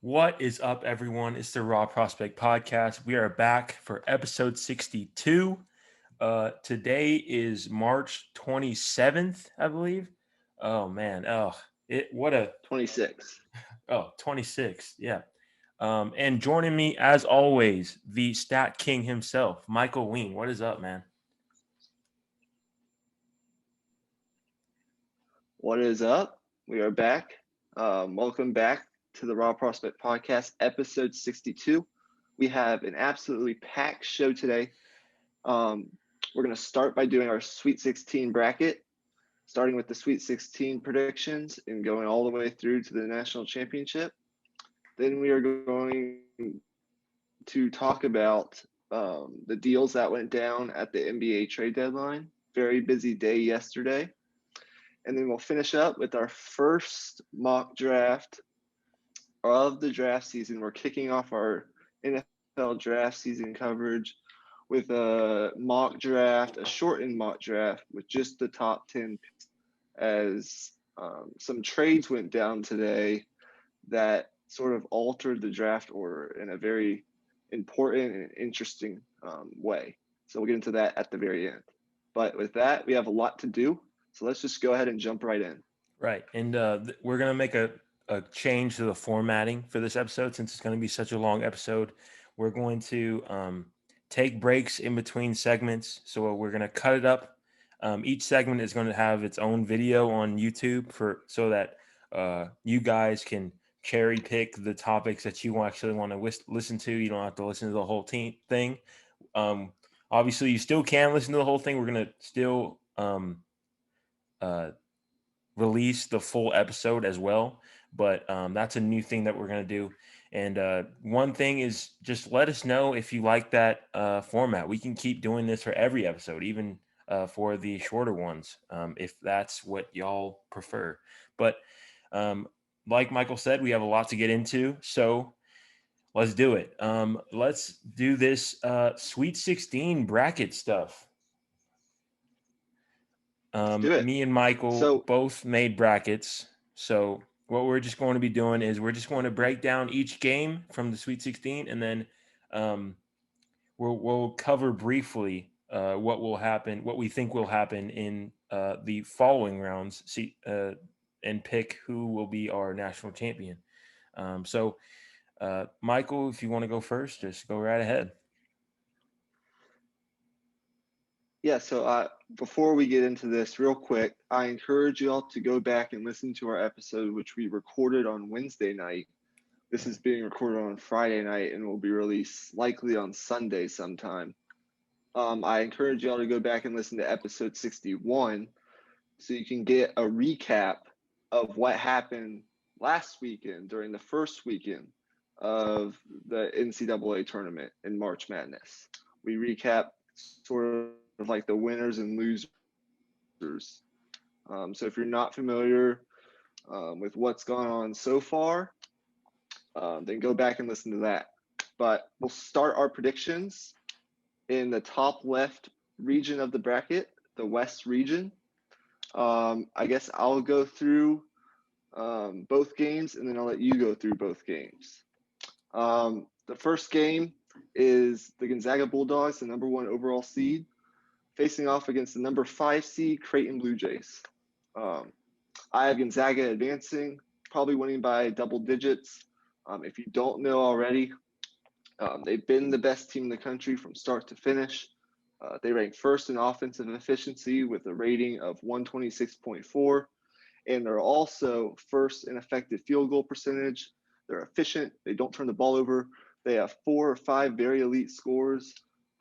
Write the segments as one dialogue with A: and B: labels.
A: What is up, everyone? It's the Raw Prospect Podcast. We are back for episode 62. Today is March 27th, I believe. Oh man, what a
B: 26.
A: 26th, yeah. And joining me as always, the Stat King himself, Michael Ween. What is up, man?
B: What is up? We are back. Welcome back to the Raw Prospect Podcast, episode 62. We have an absolutely packed show today. We're going to start by doing our Sweet 16 bracket, starting with the Sweet 16 predictions and going all the way through to the national championship. Then we are going to talk about the deals that went down at the NBA trade deadline. Very busy day yesterday. And then we'll finish up with our first mock draft of the draft season. We're kicking off our NFL draft season coverage with a mock draft, a shortened mock draft with just the top 10 picks, as some trades went down today that sort of altered the draft order in a very important and interesting way. So we'll get into that at the very end. But with that, we have a lot to do. So let's just go ahead and jump right in.
A: Right. And we're going to make a change to the formatting for this episode since it's going to be such a long episode. We're going to take breaks in between segments. So we're going to cut it up. Each segment is going to have its own video on YouTube so that you guys can cherry pick the topics that you actually want to listen to. You don't have to listen to the whole thing. Um, Obviously, you still can listen to the whole thing. We're going to still uh, release the full episode as well. But that's a new thing that we're going to do. And one thing is just let us know if you like that format. We can keep doing this for every episode, even for the shorter ones, if that's what y'all prefer. But um, like Michael said, we have a lot to get into. So let's do it. Let's do this Sweet 16 bracket stuff.
B: Let's do it.
A: Me and Michael
B: So,
A: both made brackets. So what we're just going to be doing is we're just going to break down each game from the Sweet 16, and then um, we'll cover briefly what will happen, what we think will happen in the following rounds, and pick who will be our national champion. Michael, if you want to go first, just go right ahead.
B: yeah, so before we get into this, real quick, I encourage you all to go back and listen to our episode, which we recorded on Wednesday night. This is being recorded on Friday night and will be released likely on Sunday sometime. I encourage y'all to go back and listen to episode 61 so you can get a recap of what happened last weekend during the first weekend of the NCAA tournament in March Madness. We recap sort of like the winners and losers. So if you're not familiar with what's gone on so far, then go back and listen to that. But we'll start our predictions in the top left region of the bracket, the West region. I guess I'll go through both games and then I'll let you go through both games. The first game is the Gonzaga Bulldogs, the number one overall seed, facing off against the number 5 seed Creighton Blue Jays. I have Gonzaga advancing, probably winning by double digits. If you don't know already, they've been the best team in the country from start to finish. They rank first in offensive efficiency with a rating of 126.4, and they're also first in effective field goal percentage. They're efficient. They don't turn the ball over. They have 4 or 5 very elite scores.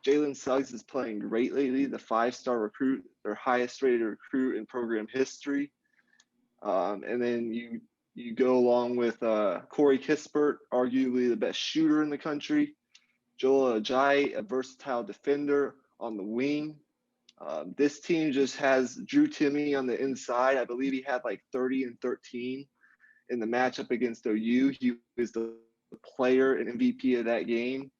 B: Jalen Suggs is playing great lately, the 5-star recruit, their highest rated recruit in program history. And then you go along with Corey Kispert, arguably the best shooter in the country. Joel Ajayi, a versatile defender on the wing. This team just has Drew Timme on the inside. I believe he had like 30 and 13 in the matchup against OU. He was the player and MVP of that game.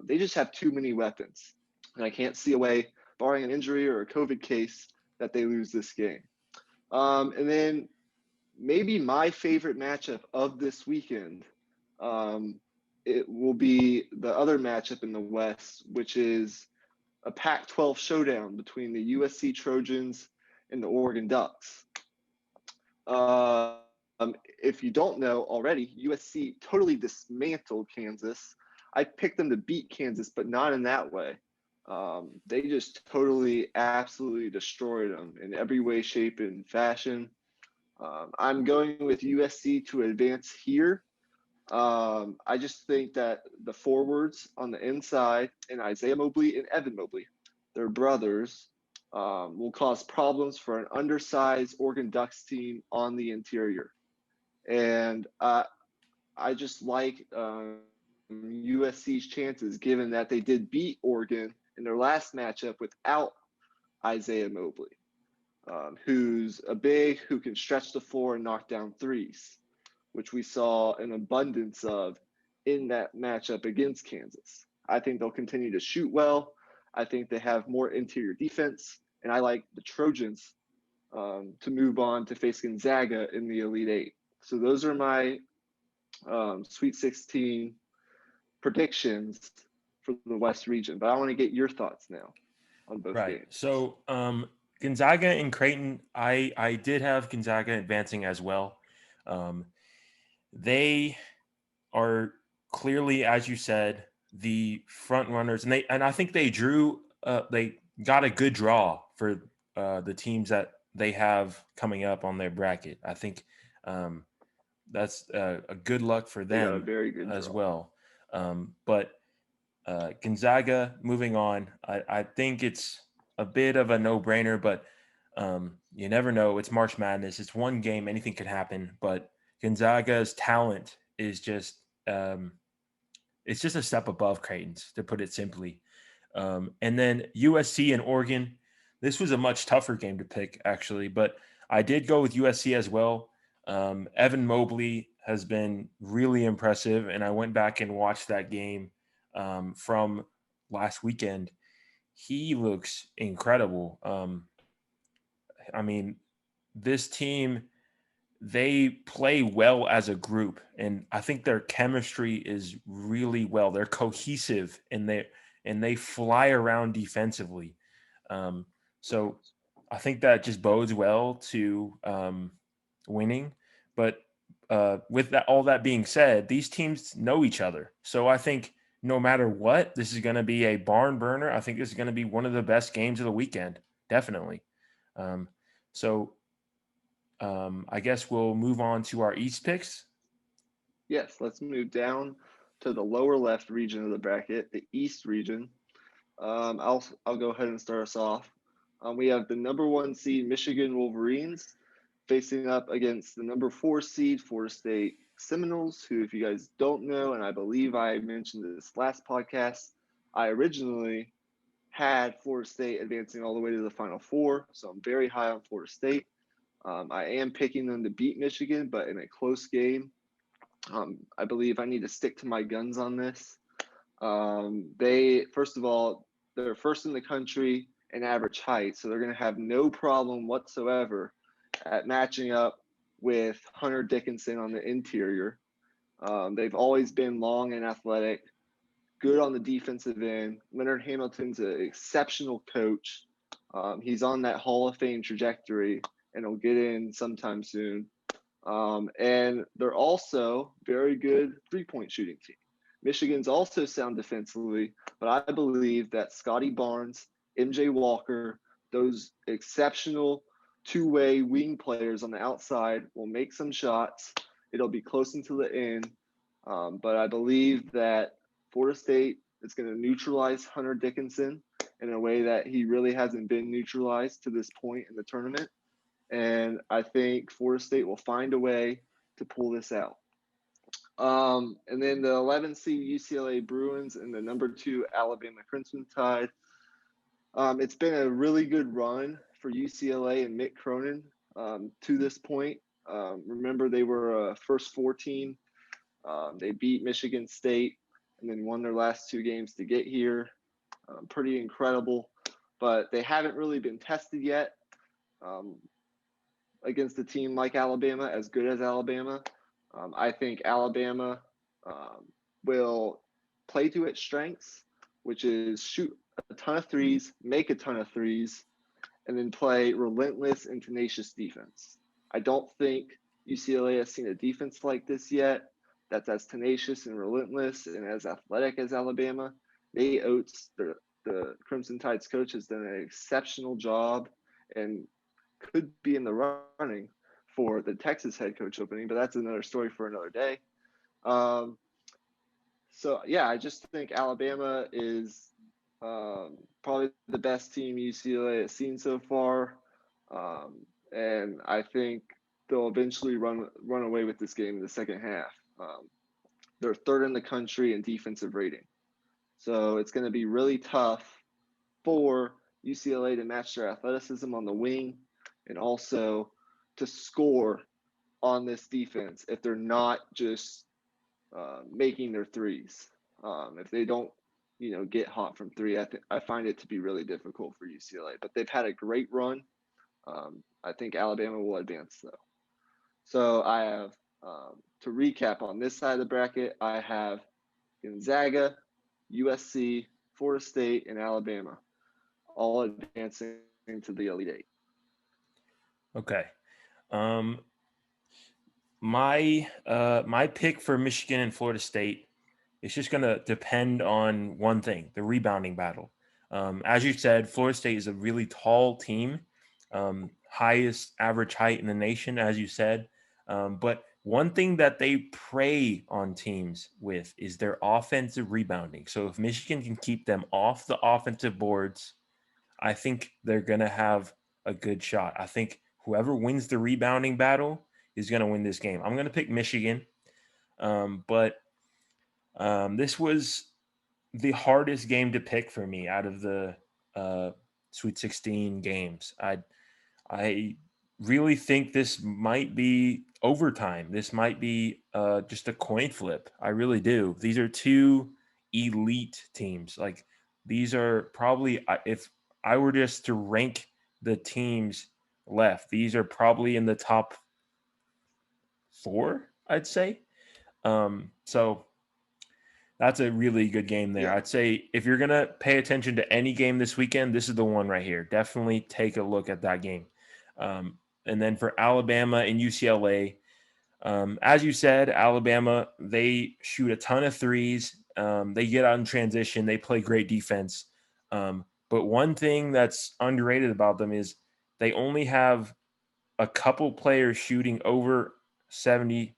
B: They just have too many weapons. And I can't see a way, barring an injury or a COVID case, that they lose this game. And then maybe my favorite matchup of this weekend, It will be the other matchup in the West, which is a Pac-12 showdown between the USC Trojans and the Oregon Ducks. If you don't know already, USC totally dismantled Kansas. I picked them to beat Kansas, but not in that way. They just totally, absolutely destroyed them in every way, shape, and fashion. I'm going with USC to advance here. I just think that the forwards on the inside and Isaiah Mobley and Evan Mobley, they're brothers, will cause problems for an undersized Oregon Ducks team on the interior. And I just like USC's chances, given that they did beat Oregon in their last matchup without Isaiah Mobley, who's a big who can stretch the floor and knock down threes, which we saw an abundance of in that matchup against Kansas. I think they'll continue to shoot well. I think they have more interior defense, and I like the Trojans to move on to face Gonzaga in the Elite Eight. So those are my Sweet 16 predictions for the West region. But I want to get your thoughts now on both
A: Right.
B: games.
A: So Gonzaga and Creighton, I did have Gonzaga advancing as well. They are clearly, as you said, the front runners, and I think they got a good draw for the teams that they have coming up on their bracket. I think that's a good luck for
B: They got a
A: them
B: very good
A: as
B: draw.
A: well. But Gonzaga, moving on, I think it's a bit of a no-brainer, but you never know. It's March Madness. It's one game. Anything could happen. But Gonzaga's talent is just it's just a step above Creighton's, to put it simply. And then USC and Oregon. This was a much tougher game to pick, actually, but I did go with USC as well. Evan Mobley has been really impressive, and I went back and watched that game from last weekend. He looks incredible. I mean, this team, they play well as a group, and I think their chemistry is really well. They're cohesive, and they fly around defensively. So I think that just bodes well to winning. But with that, all that being said, these teams know each other. So I think no matter what, this is going to be a barn burner. I think this is going to be one of the best games of the weekend, definitely. So I guess we'll move on to our East picks.
B: Yes, let's move down to the lower left region of the bracket, the East region. I'll go ahead and start us off. We have the number 1 seed Michigan Wolverines facing up against the number 4 seed Florida State Seminoles, who, if you guys don't know, and I believe I mentioned this last podcast, I originally had Florida State advancing all the way to the Final Four, so I'm very high on Florida State. I am picking them to beat Michigan, but in a close game. I believe I need to stick to my guns on this. They, first of all, they're first in the country in average height, so they're going to have no problem whatsoever at matching up with Hunter Dickinson on the interior. They've always been long and athletic, good on the defensive end. Leonard Hamilton's an exceptional coach. He's on that Hall of Fame trajectory, and he'll get in sometime soon. And they're also very good three-point shooting team. Michigan's also sound defensively, but I believe that Scotty Barnes, MJ Walker, those exceptional two-way wing players on the outside will make some shots. It'll be close into the end, but I believe that Florida State is going to neutralize Hunter Dickinson in a way that he really hasn't been neutralized to this point in the tournament. And I think Florida State will find a way to pull this out. And then the 11th seed UCLA Bruins and the number 2 Alabama Crimson Tide. It's been a really good run for UCLA and Mick Cronin to this point. Remember, they were a first 4 team. They beat Michigan State and then won their last 2 games to get here. Pretty incredible, but they haven't really been tested yet against a team like Alabama, as good as Alabama. I think Alabama will play to its strengths, which is shoot a ton of threes, make a ton of threes, and then play relentless and tenacious defense. I don't think UCLA has seen a defense like this yet that's as tenacious and relentless and as athletic as Alabama. Nate Oates, the Crimson Tide's coach, has done an exceptional job and could be in the running for the Texas head coach opening, but that's another story for another day. Um, so yeah, I just think Alabama is probably the best team UCLA has seen so far, and I think they'll eventually run away with this game in the second half. They're third in the country in defensive rating, so it's going to be really tough for UCLA to match their athleticism on the wing, and also to score on this defense if they're not just making their threes. If they don't, get hot from three, I find it to be really difficult for UCLA. But they've had a great run. I think Alabama will advance though. So I have to recap on this side of the bracket. I have Gonzaga, USC, Florida State, and Alabama all advancing to the Elite Eight.
A: Okay. My pick for Michigan and Florida State is just going to depend on one thing: the rebounding battle. As you said, Florida State is a really tall team, highest average height in the nation, as you said. But one thing that they prey on teams with is their offensive rebounding. So if Michigan can keep them off the offensive boards, I think they're going to have a good shot. I think whoever wins the rebounding battle is going to win this game. I'm going to pick Michigan, but this was the hardest game to pick for me out of the Sweet 16 games. I really think this might be overtime. This might be just a coin flip. I really do. These are two elite teams. Like these are probably, if I were just to rank the teams left, these are probably in the top four, I'd say. So that's a really good game there.
B: Yeah.
A: I'd say if you're going to pay attention to any game this weekend, this is the one right here. Definitely take a look at that game. And then for Alabama and UCLA, as you said, Alabama, they shoot a ton of threes. They get out in transition. They play great defense. But one thing that's underrated about them is they only have a couple players shooting over 70%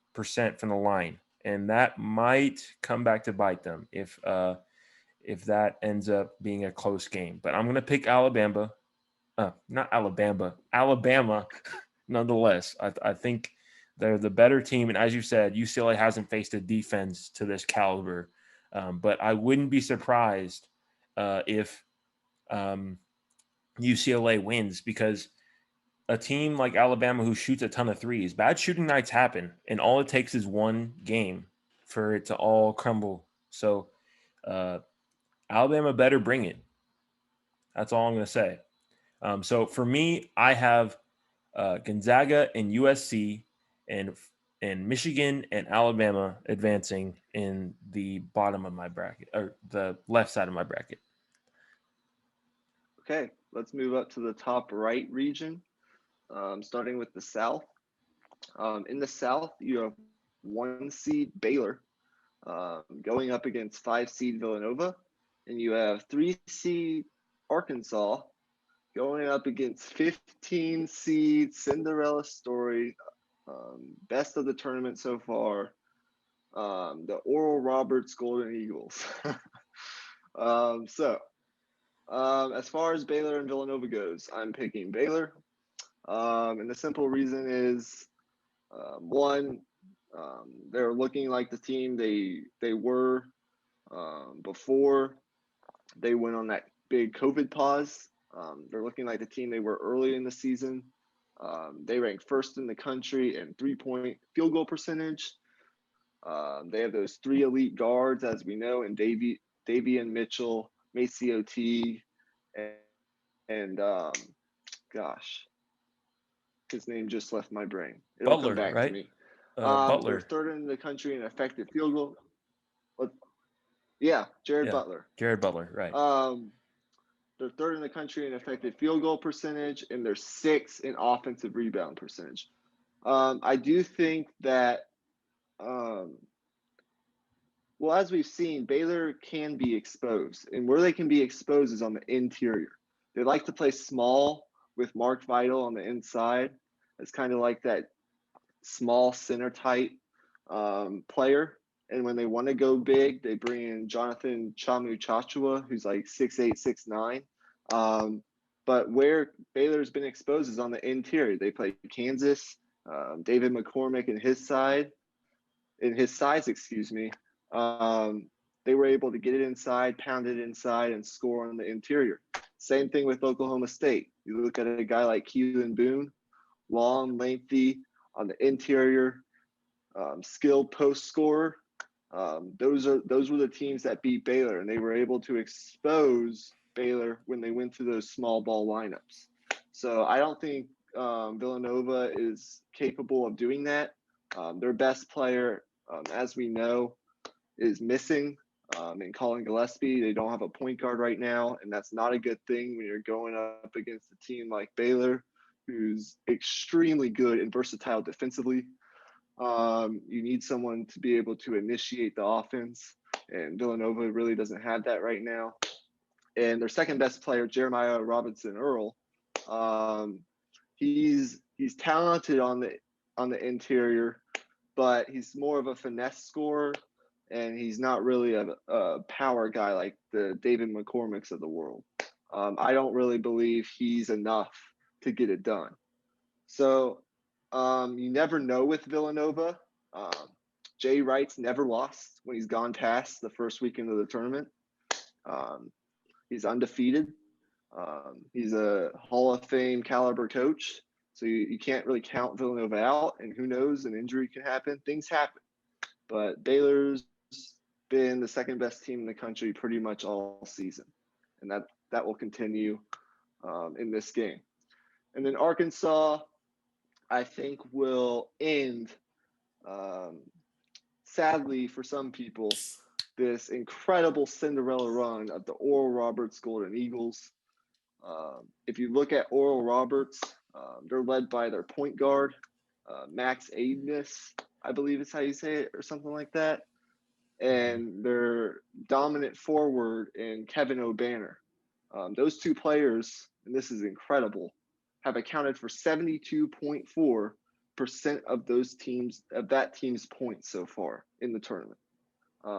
A: from the line. And that might come back to bite them if that ends up being a close game. But I'm going to pick Alabama. Not Alabama. Alabama, nonetheless. I think they're the better team. And as you said, UCLA hasn't faced a defense to this caliber. But I wouldn't be surprised if UCLA wins because a team like Alabama who shoots a ton of threes, bad shooting nights happen. And all it takes is one game for it to all crumble. So Alabama better bring it. That's all I'm going to say. So for me, I have Gonzaga and USC and Michigan and Alabama advancing in the bottom of my bracket or the left side of my bracket.
B: Okay, let's move up to the top right region, starting with the South. In the South, you have 1 seed Baylor going up against 5 seed Villanova, and you have 3 seed Arkansas going up against 15 seed Cinderella Story, best of the tournament so far, the Oral Roberts Golden Eagles. As far as Baylor and Villanova goes, I'm picking Baylor. And the simple reason is, one, they're looking like the team they were before they went on that big COVID pause. They're looking like the team they were early in the season. They rank first in the country in 3-point field goal percentage. They have those 3 elite guards, as we know, in Davian Mitchell, MaCio Teague, and gosh, his name just left my brain. It'll come
A: Butler,
B: back to
A: right?
B: me. They're
A: Butler.
B: third in the country in effective field goal. Yeah, Jared
A: Yeah,
B: Butler.
A: Jared Butler, right.
B: They're third in the country in effective field goal percentage, and they're sixth in offensive rebound percentage. I do think that, um, well, as we've seen, Baylor can be exposed, and where they can be exposed is on the interior. They like to play small with Mark Vital on the inside. It's kind of like that small center type player. And when they want to go big, they bring in Jonathan Chamu Chachua, who's like 6'8", 6'9". But where Baylor's been exposed is on the interior. They play Kansas, David McCormick and his size, excuse me. Um, they were able to get it inside, pound it inside, and score on the interior. Same thing with Oklahoma State. You look at a guy like Keelan Boone, long, lengthy, on the interior, skilled post scorer. Those were the teams that beat Baylor, and they were able to expose Baylor when they went through those small ball lineups. So I don't think Villanova is capable of doing that. Their best player, as we know, is missing in Colin Gillespie. They don't have a point guard right now, and that's not a good thing when you're going up against a team like Baylor, who's extremely good and versatile defensively. You need someone to be able to initiate the offense, and Villanova really doesn't have that right now. And their second best player, Jeremiah Robinson Earl, he's talented on the interior, but he's more of a finesse scorer, and he's not really a power guy like the David McCormicks of the world. I don't really believe he's enough to get it done. So you never know with Villanova. Jay Wright's never lost when he's gone past the first weekend of the tournament. He's undefeated. He's a Hall of Fame caliber coach. So you can't really count Villanova out. And who knows, an injury can happen. Things happen. But Baylor's been the second best team in the country pretty much all season. And that will continue in this game. And then Arkansas, I think, will end, sadly for some people, this incredible Cinderella run of the Oral Roberts Golden Eagles. If you look at Oral Roberts, they're led by their point guard, Max Aidness, I believe is how you say it, or something like that. And their dominant forward in Kevin O'Banner. Those two players, and this is incredible, have accounted for 72.4% of that team's points so far in the tournament.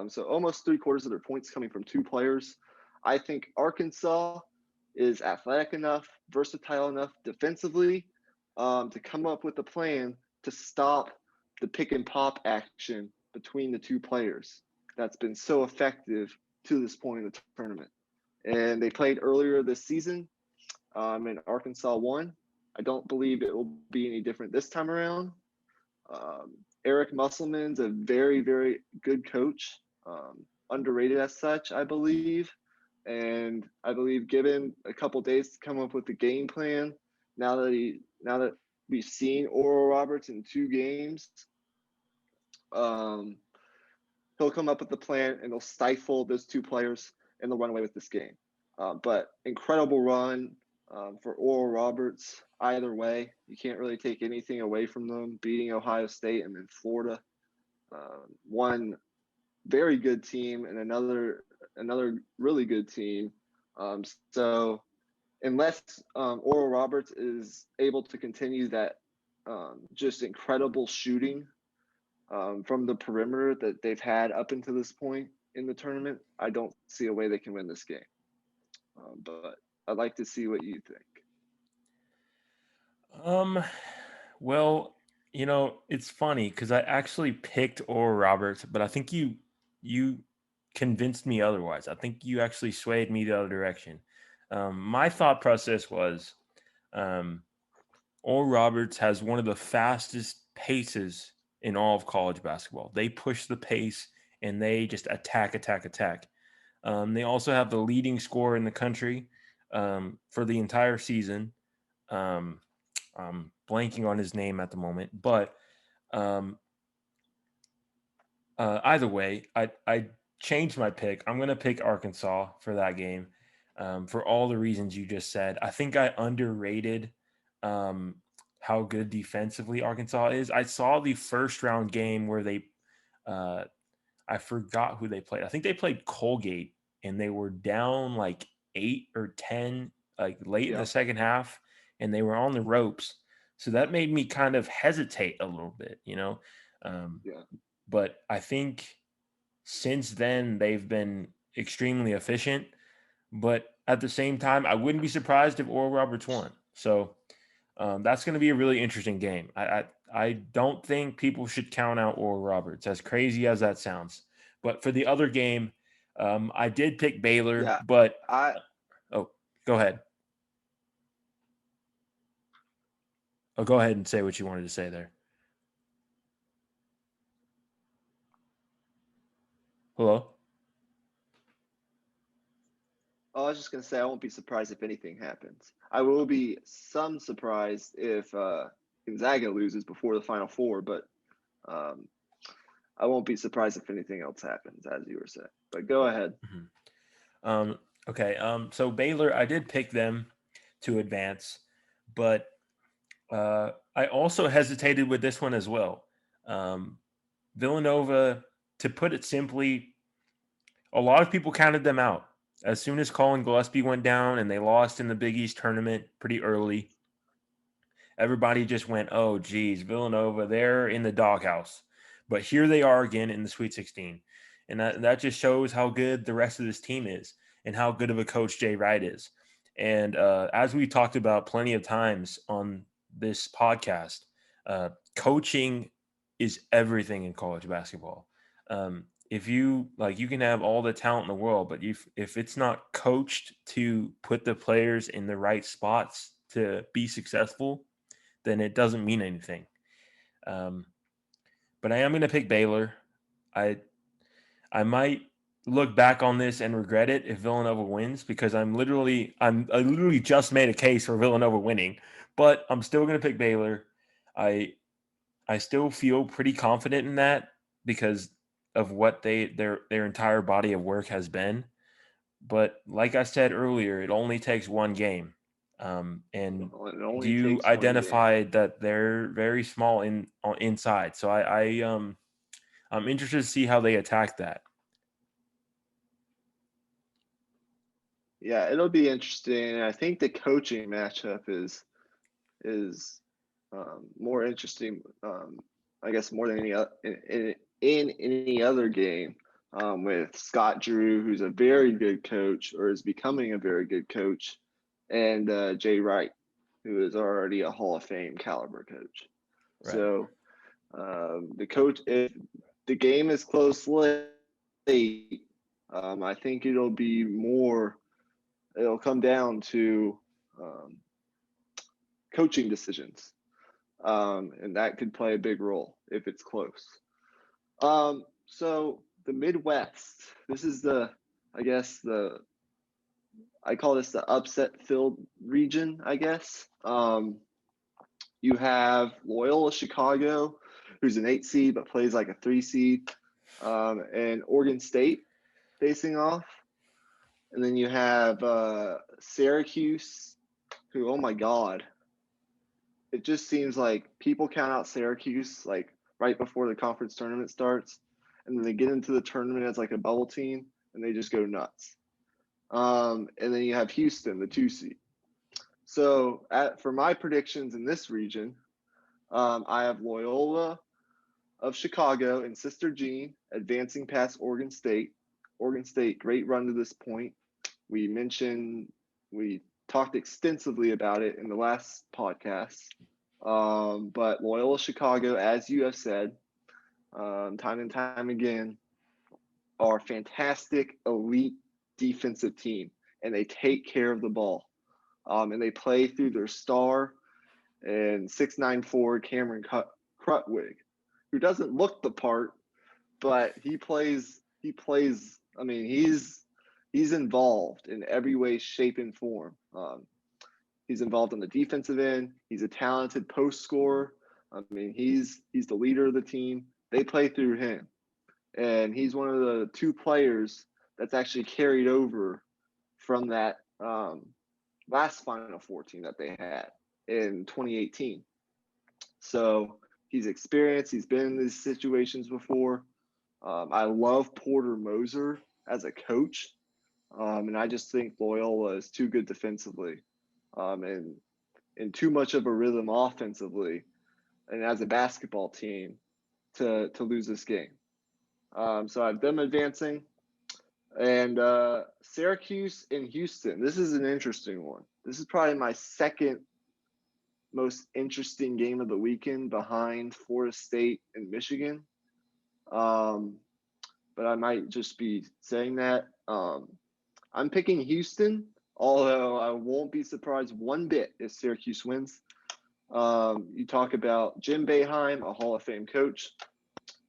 B: So almost 3/4 of their points coming from two players. I think Arkansas is athletic enough, versatile enough defensively to come up with a plan to stop the pick and pop action between the two players that's been so effective to this point in the tournament. And they played earlier this season, and Arkansas won. I don't believe it will be any different this time around. Eric Musselman's a very, very good coach, underrated as such, I believe. And I believe given a couple days to come up with the game plan, now that we've seen Oral Roberts in 2 games, he'll come up with the plan and they'll stifle those two players and they'll run away with this game. But incredible run for Oral Roberts. Either way, you can't really take anything away from them, beating Ohio State and then Florida. One very good team and another really good team. So unless Oral Roberts is able to continue that just incredible shooting from the perimeter that they've had up until this point in the tournament, I don't see a way they can win this game. But I'd like to see what you think.
A: Well, it's funny because I actually picked Oral Roberts, but I think you convinced me otherwise. I think you actually swayed me the other direction. My thought process was Oral Roberts has one of the fastest paces in all of college basketball. They push the pace and they just attack, attack, attack. They also have the leading scorer in the country for the entire season. I'm blanking on his name at the moment, but either way, I change my pick. I'm going to pick Arkansas for that game, for all the reasons you just said. I think I underrated um, how good defensively Arkansas is. I saw the first round game where uh, I forgot who they played. I think they played Colgate, and they were down like 8 or 10, like late in
B: Yeah.
A: the second half, and they were on the ropes. So that made me kind of hesitate a little bit, you know. Um,
B: Yeah.
A: but I think since then they've been extremely efficient. But at the same time, I wouldn't be surprised if Oral Roberts won. So that's going to be a really interesting game. I don't think people should count out Oral Roberts, as crazy as that sounds. But for the other game, I did pick Baylor,
B: Yeah.
A: but
B: I
A: oh, go ahead. Oh, go ahead and say what you wanted to say there. Hello.
B: I was just gonna say I won't be surprised if anything happens. I will be some surprised if Gonzaga loses before the Final Four, but um, I won't be surprised if anything else happens, as you were saying. But go ahead.
A: Mhm. Okay. So Baylor, I did pick them to advance, but I also hesitated with this one as well. Um, Villanova, to put it simply, a lot of people counted them out. As soon as Colin Gillespie went down and they lost in the Big East tournament pretty early, everybody just went, oh, geez, Villanova, they're in the doghouse. But here they are again in the Sweet 16. And that just shows how good the rest of this team is and how good of a coach Jay Wright is. And as we talked about plenty of times on this podcast, coaching is everything in college basketball. If you like, you can have all the talent in the world, but if it's not coached to put the players in the right spots to be successful, then it doesn't mean anything. Um, but I am going to pick Baylor. I I might look back on this and regret it if Villanova wins because I literally just made a case for Villanova winning, but I'm still going to pick Baylor. I I still feel pretty confident in that because of what their entire body of work has been. But like I said earlier, it only takes one game. And
B: It only
A: you
B: takes one game.
A: identified that they're very small inside. So I'm interested to see how they attack that.
B: Yeah, it'll be interesting. I think the coaching matchup is more interesting. I guess more than any other in any other game with Scott Drew, who's a very good coach or is becoming a very good coach, and Jay Wright, who is already a Hall of Fame caliber coach.
A: Right.
B: So the coach, if the game is close late, I think it'll be more. It'll come down to um, coaching decisions, and that could play a big role if it's close. So the Midwest. This is I guess I call this the upset-filled region. I guess you have Loyola Chicago, who's an 8 seed but plays like a 3 seed, and Oregon State facing off, and then you have Syracuse, who, oh my God, it just seems like people count out Syracuse like right before the conference tournament starts, and then they get into the tournament as like a bubble team, and they just go nuts. And then you have Houston, the 2 seed. So for my predictions in this region, I have Loyola of Chicago and Sister Jean advancing past Oregon State. Oregon State, great run to this point. We talked extensively about it in the last podcast. But Loyola Chicago, as you have said, time and time again, are a fantastic, elite defensive team, and they take care of the ball. And they play through their star and 6'9" forward Cameron Krutwig, who doesn't look the part, but he plays. He plays. I mean, he's involved in every way, shape, and form. He's involved on the defensive end. He's a talented post scorer. I mean, he's the leader of the team. They play through him. and he's one of the two players that's actually carried over from that last Final Four team that they had in 2018. So he's experienced. He's been in these situations before. I love Porter Moser as a coach, and I just think Loyola is too good defensively, and too much of a rhythm offensively, and as a basketball team to lose this game. So I have them advancing, and Syracuse and Houston. This is an interesting one. This is probably my second most interesting game of the weekend behind Florida State and Michigan. But I might just be saying that. I'm picking Houston, although I won't be surprised one bit if Syracuse wins. You talk about Jim Boeheim, a Hall of Fame coach,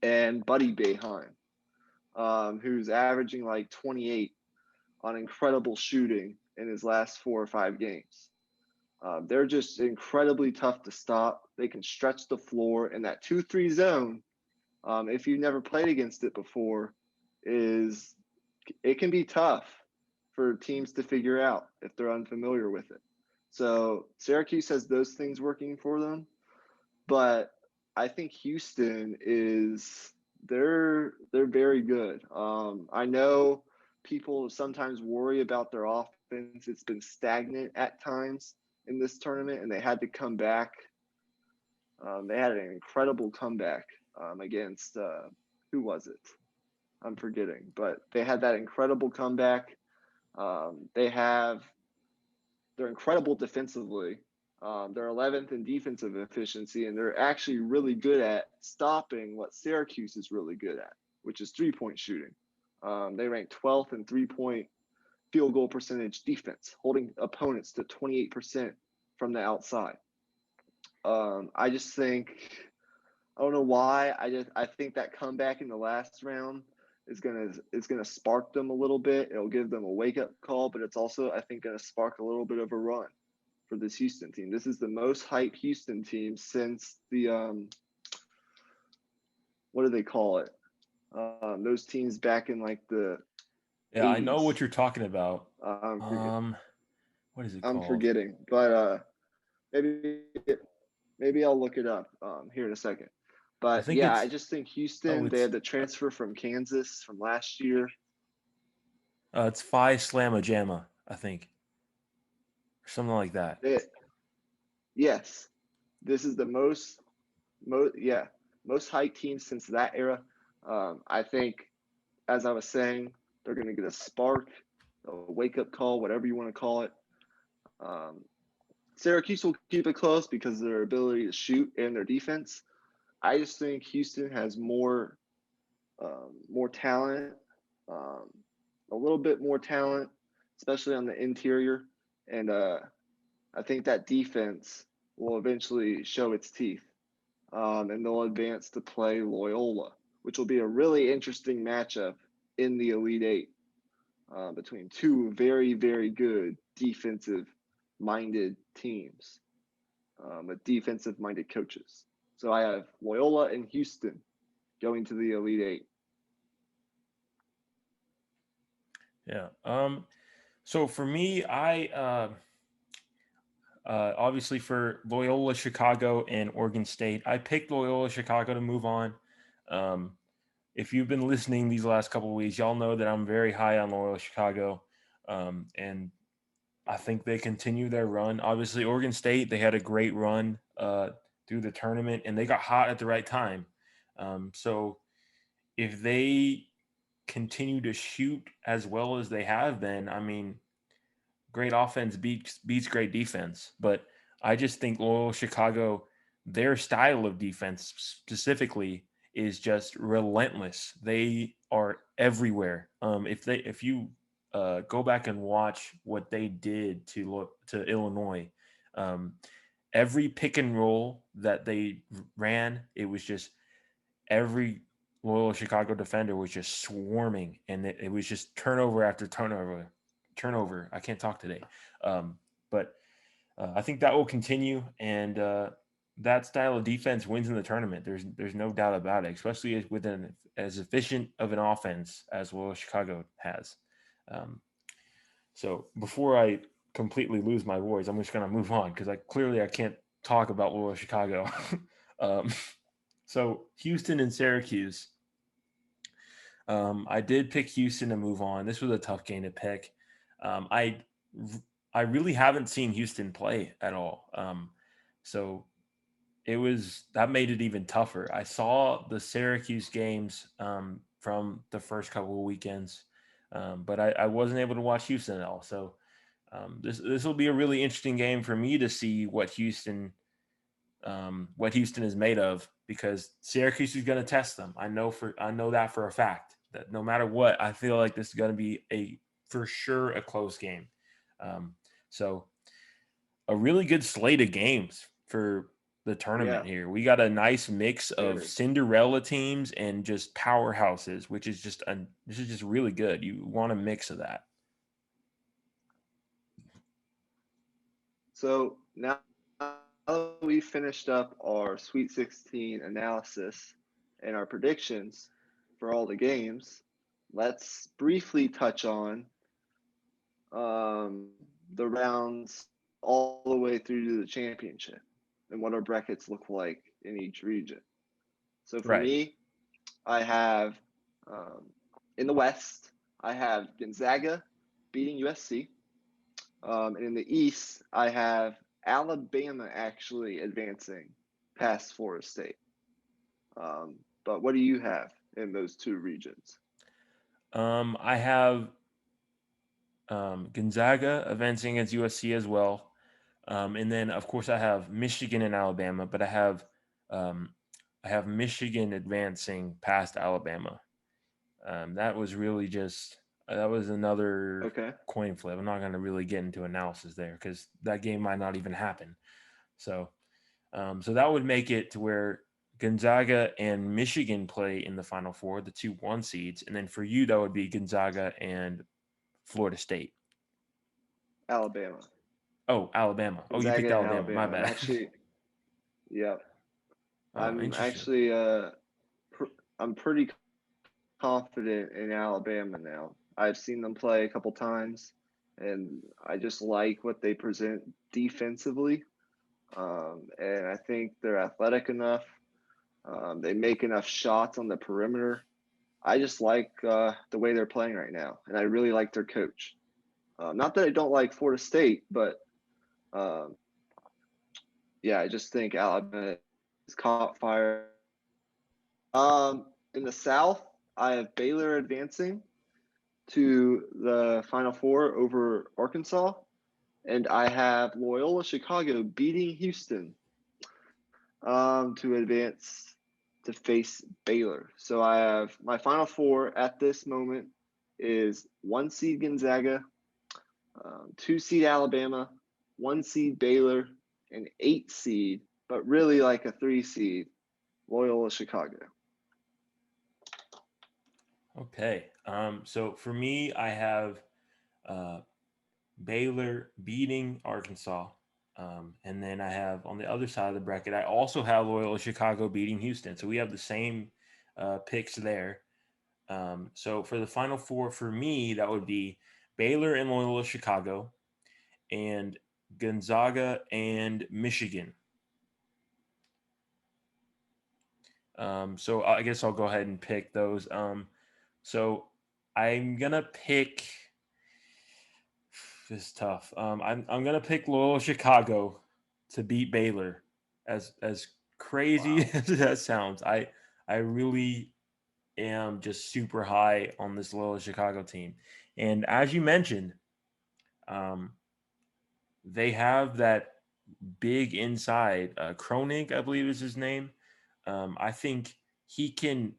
B: and Buddy Boeheim, who's averaging like 28 on incredible shooting in his last 4 or 5 games. They're just incredibly tough to stop. They can stretch the floor, and that 2-3 zone, if you've never played against it before, it can be tough for teams to figure out if they're unfamiliar with it. So Syracuse has those things working for them, but I think Houston they're very good. I know people sometimes worry about their offense. It's been stagnant at times in this tournament, and they had to come back. They had an incredible comeback against who was it? I'm forgetting, but they had that incredible comeback. They're incredible defensively. They're 11th in defensive efficiency, and they're actually really good at stopping what Syracuse is really good at, which is 3-point shooting. They rank 12th in 3-point field goal percentage defense, holding opponents to 28% from the outside. I just think, I don't know why. I think that comeback in the last round is gonna spark them a little bit. It'll give them a wake up call, but it's also, I think, gonna spark a little bit of a run for this Houston team. This is the most hyped Houston team since the what do they call it? Those teams back in like the
A: Yeah,
B: 80s.
A: I know what you're talking about.
B: What
A: is it
B: I'm
A: called?
B: forgetting, but maybe I'll look it up here in a second. But yeah, I just think Houston, they had the transfer from Kansas from last year.
A: It's Phi Slamma Jamma, I think. Or something like that.
B: Yes. This is the most hyped team since that era. I think, as I was saying, they're going to get a spark, a wake-up call, whatever you want to call it. Syracuse will keep it close because of their ability to shoot and their defense. I just think Houston has more talent, a little bit more talent, especially on the interior. And I think that defense will eventually show its teeth. And they'll advance to play Loyola, which will be a really interesting matchup in the Elite Eight between two very, very good defensive-minded teams with defensive-minded coaches. So I have Loyola and Houston going to the Elite Eight.
A: Yeah. So for me, I obviously for Loyola Chicago and Oregon State, I picked Loyola Chicago to move on. If you've been listening these last couple of weeks, y'all know that I'm very high on Loyola Chicago, and I think they continue their run. Obviously, Oregon State, they had a great run through the tournament, and they got hot at the right time. So if they continue to shoot as well as they have been, I mean, great offense beats great defense. But I just think Loyola Chicago, their style of defense specifically is just relentless. They are everywhere. If you go back and watch what they did to Illinois, every pick and roll that they ran, it was just every Loyola Chicago defender was just swarming, and it was just turnover after turnover. I can't talk today, but I think that will continue, and that style of defense wins in the tournament. There's no doubt about it, especially with as efficient of an offense as well as Chicago has. Um, so before I completely lose my voice, I'm just gonna move on because I can't talk about Loyola Chicago. um, so Houston and Syracuse. I did pick Houston to move on. This was a tough game to pick. Um, I I really haven't seen Houston play at all. So it was that made it even tougher. I saw the Syracuse games from the first couple of weekends, but I wasn't able to watch Houston at all. So this will be a really interesting game for me to see what Houston is made of because Syracuse is going to test them. I know that for a fact that no matter what, I feel like this is going to be for sure a close game. Um, so a really good slate of games for the
B: Yeah,
A: tournament here. We got a nice mix of
B: very.
A: Cinderella teams and just powerhouses, which is this is just really good. You want a mix of that.
B: So now that we finished up our Sweet 16 analysis and our predictions for all the games, let's briefly touch on um, the rounds all the way through to the championship and what our brackets look like in each region. So for
A: Right.
B: me, I have um, in the West, I have Gonzaga beating USC. And in the East, I have Alabama actually advancing past Florida State. Um, but what do you have in those two regions?
A: I have Gonzaga advancing against USC as well. And then, of course, I have Michigan and Alabama, but um, I have Michigan advancing past Alabama. That was really just that was another
B: Okay.
A: coin flip. I'm not going to really get into analysis there because that game might not even happen. So, so that would make it to where Gonzaga and Michigan play in the Final Four, the 2-1 seeds, and then for you that would be Gonzaga and Florida State.
B: Alabama.
A: Oh, Alabama. Oh, you picked
B: Gonzaga and
A: Alabama. My
B: Alabama.
A: bad.
B: Yeah,
A: Oh,
B: I'm
A: interesting.
B: actually, I'm pretty confident in Alabama now. I've seen them play a couple times, and I just like what they present defensively. And I think they're athletic enough. They make enough shots on the perimeter. I just like the way they're playing right now, and I really like their coach. Not that I don't like Florida State, but um, yeah, I just think Alabama is caught fire. In the South, I have Baylor advancing to the Final Four over Arkansas, and I have Loyola Chicago beating Houston to advance to face Baylor. So I have my Final Four at this moment is 1 seed Gonzaga, 2 seed Alabama, 1 seed Baylor, and 8 seed, but really like a 3 seed Loyola Chicago.
A: Okay. So for me, I have uh, Baylor beating Arkansas. And then I have on the other side of the bracket, I also have Loyola Chicago beating Houston. So we have the same picks there. So for the Final Four, for me, that would be Baylor and Loyola Chicago and Gonzaga and Michigan. So I guess I'll go ahead and pick those. So I'm gonna pick. This is tough. I'm gonna pick Loyola Chicago to beat Baylor. As crazy
B: Wow.
A: as that sounds, I really am just super high on this Loyola Chicago team. And as you mentioned, um, they have that big inside. Kronig, I believe is his name. I think he can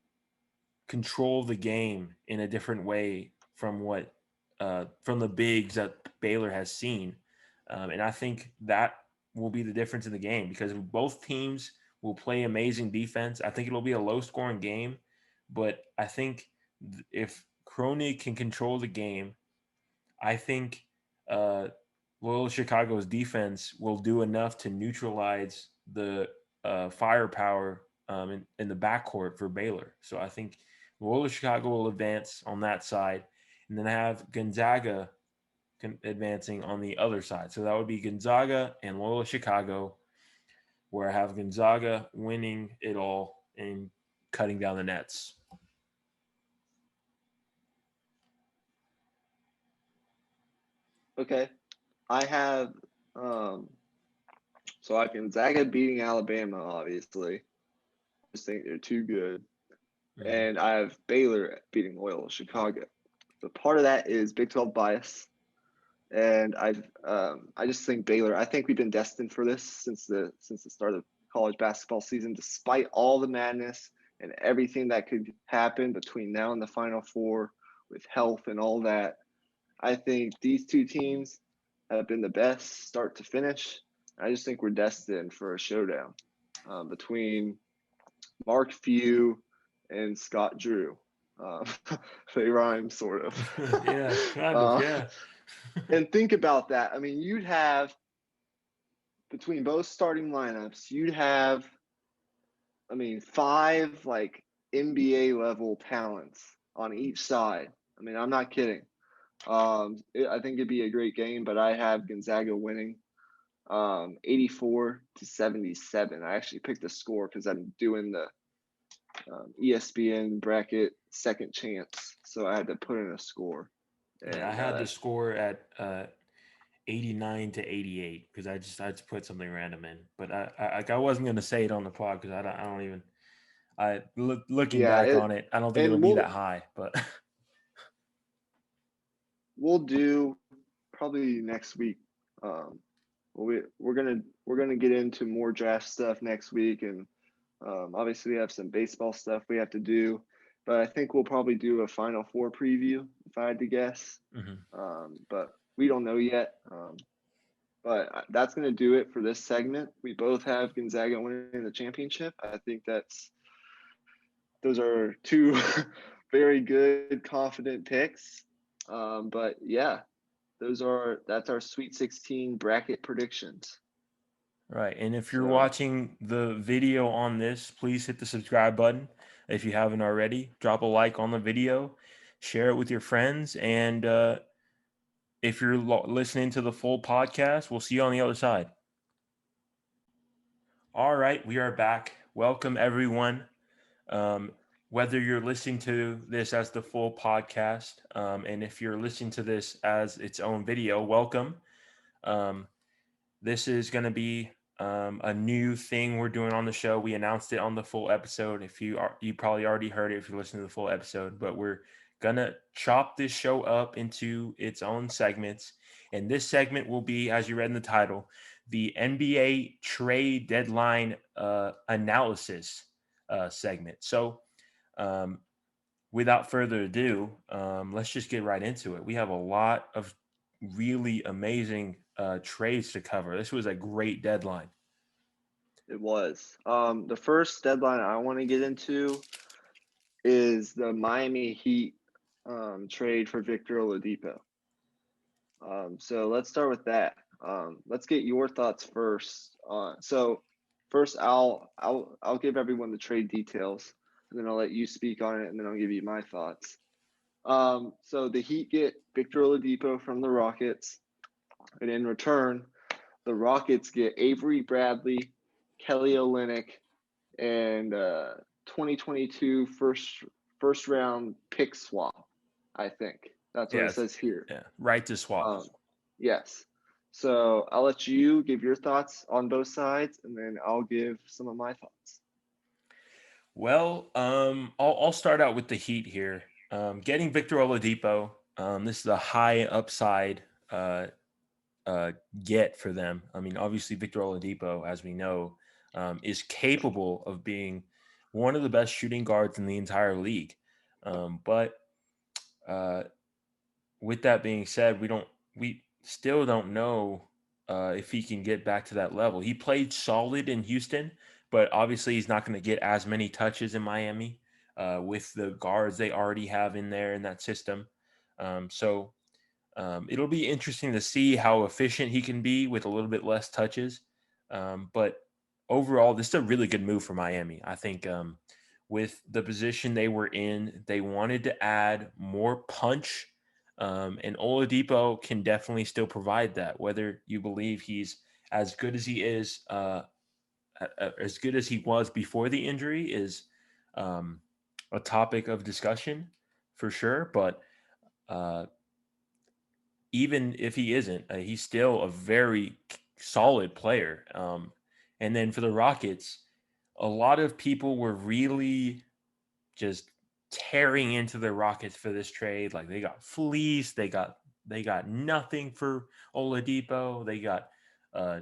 A: control the game in a different way from the bigs that Baylor has seen, and I think that will be the difference in the game because both teams will play amazing defense. I think it'll be a low scoring game, but I think if Crony can control the game, I think uh, Loyola Chicago's defense will do enough to neutralize firepower in the backcourt for Baylor. So I think Loyola Chicago will advance on that side, and then I have Gonzaga advancing on the other side. So that would be Gonzaga and Loyola Chicago, where I have Gonzaga winning it all and cutting down the nets.
B: Okay. I have so I have Gonzaga beating Alabama, obviously. I just think they're too good.
A: Mm-hmm.
B: And I have Baylor beating Loyola Chicago. So part of that is Big 12 bias. And I just think Baylor, I think we've been destined for this since the start of college basketball season, despite all the madness and everything that could happen between now and the Final Four with health and all that. I think these two teams have been the best start to finish. I just think we're destined for a showdown between Mark Few and Scott Drew. They rhyme, sort of.
A: Yeah, kind of, yeah.
B: And think about that. I mean, you'd have, between both starting lineups, you'd have, I mean, 5 like NBA level talents on each side. I mean, I'm not kidding. I think it'd be a great game, but I have Gonzaga winning 84-77. I actually picked the score because I'm doing the ESPN bracket second chance, so I had to put in a score. And,
A: I had the score at 89-88 because I just put something random in, but I wasn't gonna say it on the pod because I don't even. Looking back on it, I don't think it'll be that high, but
B: we'll do probably next week. We're gonna get into more draft stuff next week, and obviously we have some baseball stuff we have to do, but I think we'll probably do a Final Four preview if I had to guess.
A: Mm-hmm.
B: But we don't know yet. But that's going to do it for this segment. We both have Gonzaga winning the championship. I think those are two very good, confident picks. But yeah, that's our Sweet 16 bracket predictions.
A: Right. And if you're watching the video on this, please hit the subscribe button. If you haven't already, drop a like on the video, share it with your friends. And if you're listening to the full podcast, we'll see you on the other side. All right. We are back. Welcome, everyone. Whether you're listening to this as the full podcast, and if you're listening to this as its own video, welcome. This is going to be a new thing we're doing on the show. We announced it on the full episode. You probably already heard it if you're listening to the full episode, but we're going to chop this show up into its own segments. And this segment will be, as you read in the title, the NBA trade deadline analysis segment. So without further ado, let's just get right into it. We have a lot of really amazing trades to cover. This was a great deadline.
B: It was. The first deadline I want to get into is the Miami Heat trade for Victor Oladipo. So let's start with that. Let's get your thoughts first. So first, I'll give everyone the trade details, and then I'll let you speak on it, and then I'll give you my thoughts. So the Heat get Victor Oladipo from the Rockets, and in return, the Rockets get Avery Bradley, Kelly Olynyk, and 2022 first round pick swap. I think that's what it says here.
A: Yeah, right to swap.
B: Yes. So I'll let you give your thoughts on both sides, and then I'll give some of my thoughts.
A: Well, I'll start out with the Heat here. Getting Victor Oladipo, this is a high upside get for them. I mean, obviously Victor Oladipo, as we know, is capable of being one of the best shooting guards in the entire league. But with that being said, we still don't know if he can get back to that level. He played solid in Houston, but obviously he's not going to get as many touches in Miami with the guards they already have in there in that system. So it'll be interesting to see how efficient he can be with a little bit less touches. But overall, this is a really good move for Miami. I think with the position they were in, they wanted to add more punch, and Oladipo can definitely still provide that. Whether you believe he's as good as he is, as good as he was before the injury, is um, a topic of discussion for sure. But uh, even if he isn't, he's still a very solid player. And then for the Rockets, a lot of people were really just tearing into the Rockets for this trade. Like they got fleeced, they got nothing for Oladipo. Uh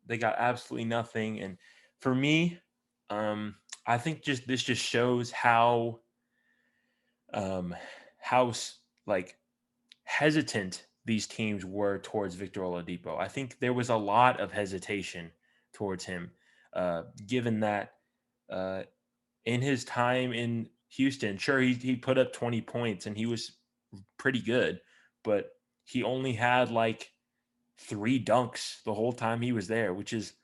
A: they got absolutely nothing. And for me, um, I think just this just shows um how like hesitant these teams were towards Victor Oladipo. I think there was a lot of hesitation towards him, given that uh, in his time in Houston, sure he put up 20 points and he was pretty good, but he only had like 3 dunks the whole time he was there, which is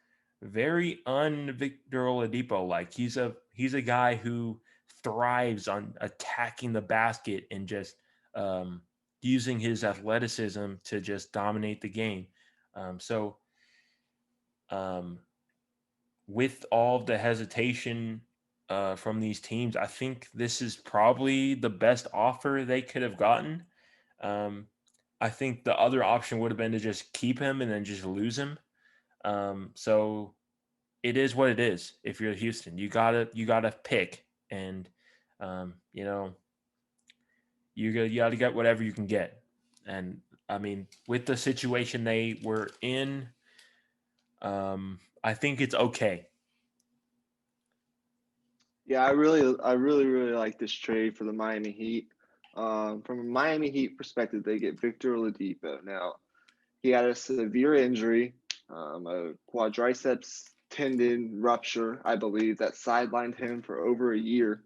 A: very un-Victor Oladipo. Like he's a guy who thrives on attacking the basket and just um, using his athleticism to just dominate the game. So um, with all of the hesitation from these teams, I think this is probably the best offer they could have gotten. Um, I think the other option would have been to just keep him and then just lose him. So it is what it is. If you're Houston, you gotta pick, and you know you gotta get whatever you can get. And I mean, with the situation they were in, I think it's okay.
B: Yeah, I really like this trade for the Miami Heat. From a Miami Heat perspective, they get Victor Oladipo. Now, he had a severe injury, a quadriceps tendon rupture, I believe, that sidelined him for over a year,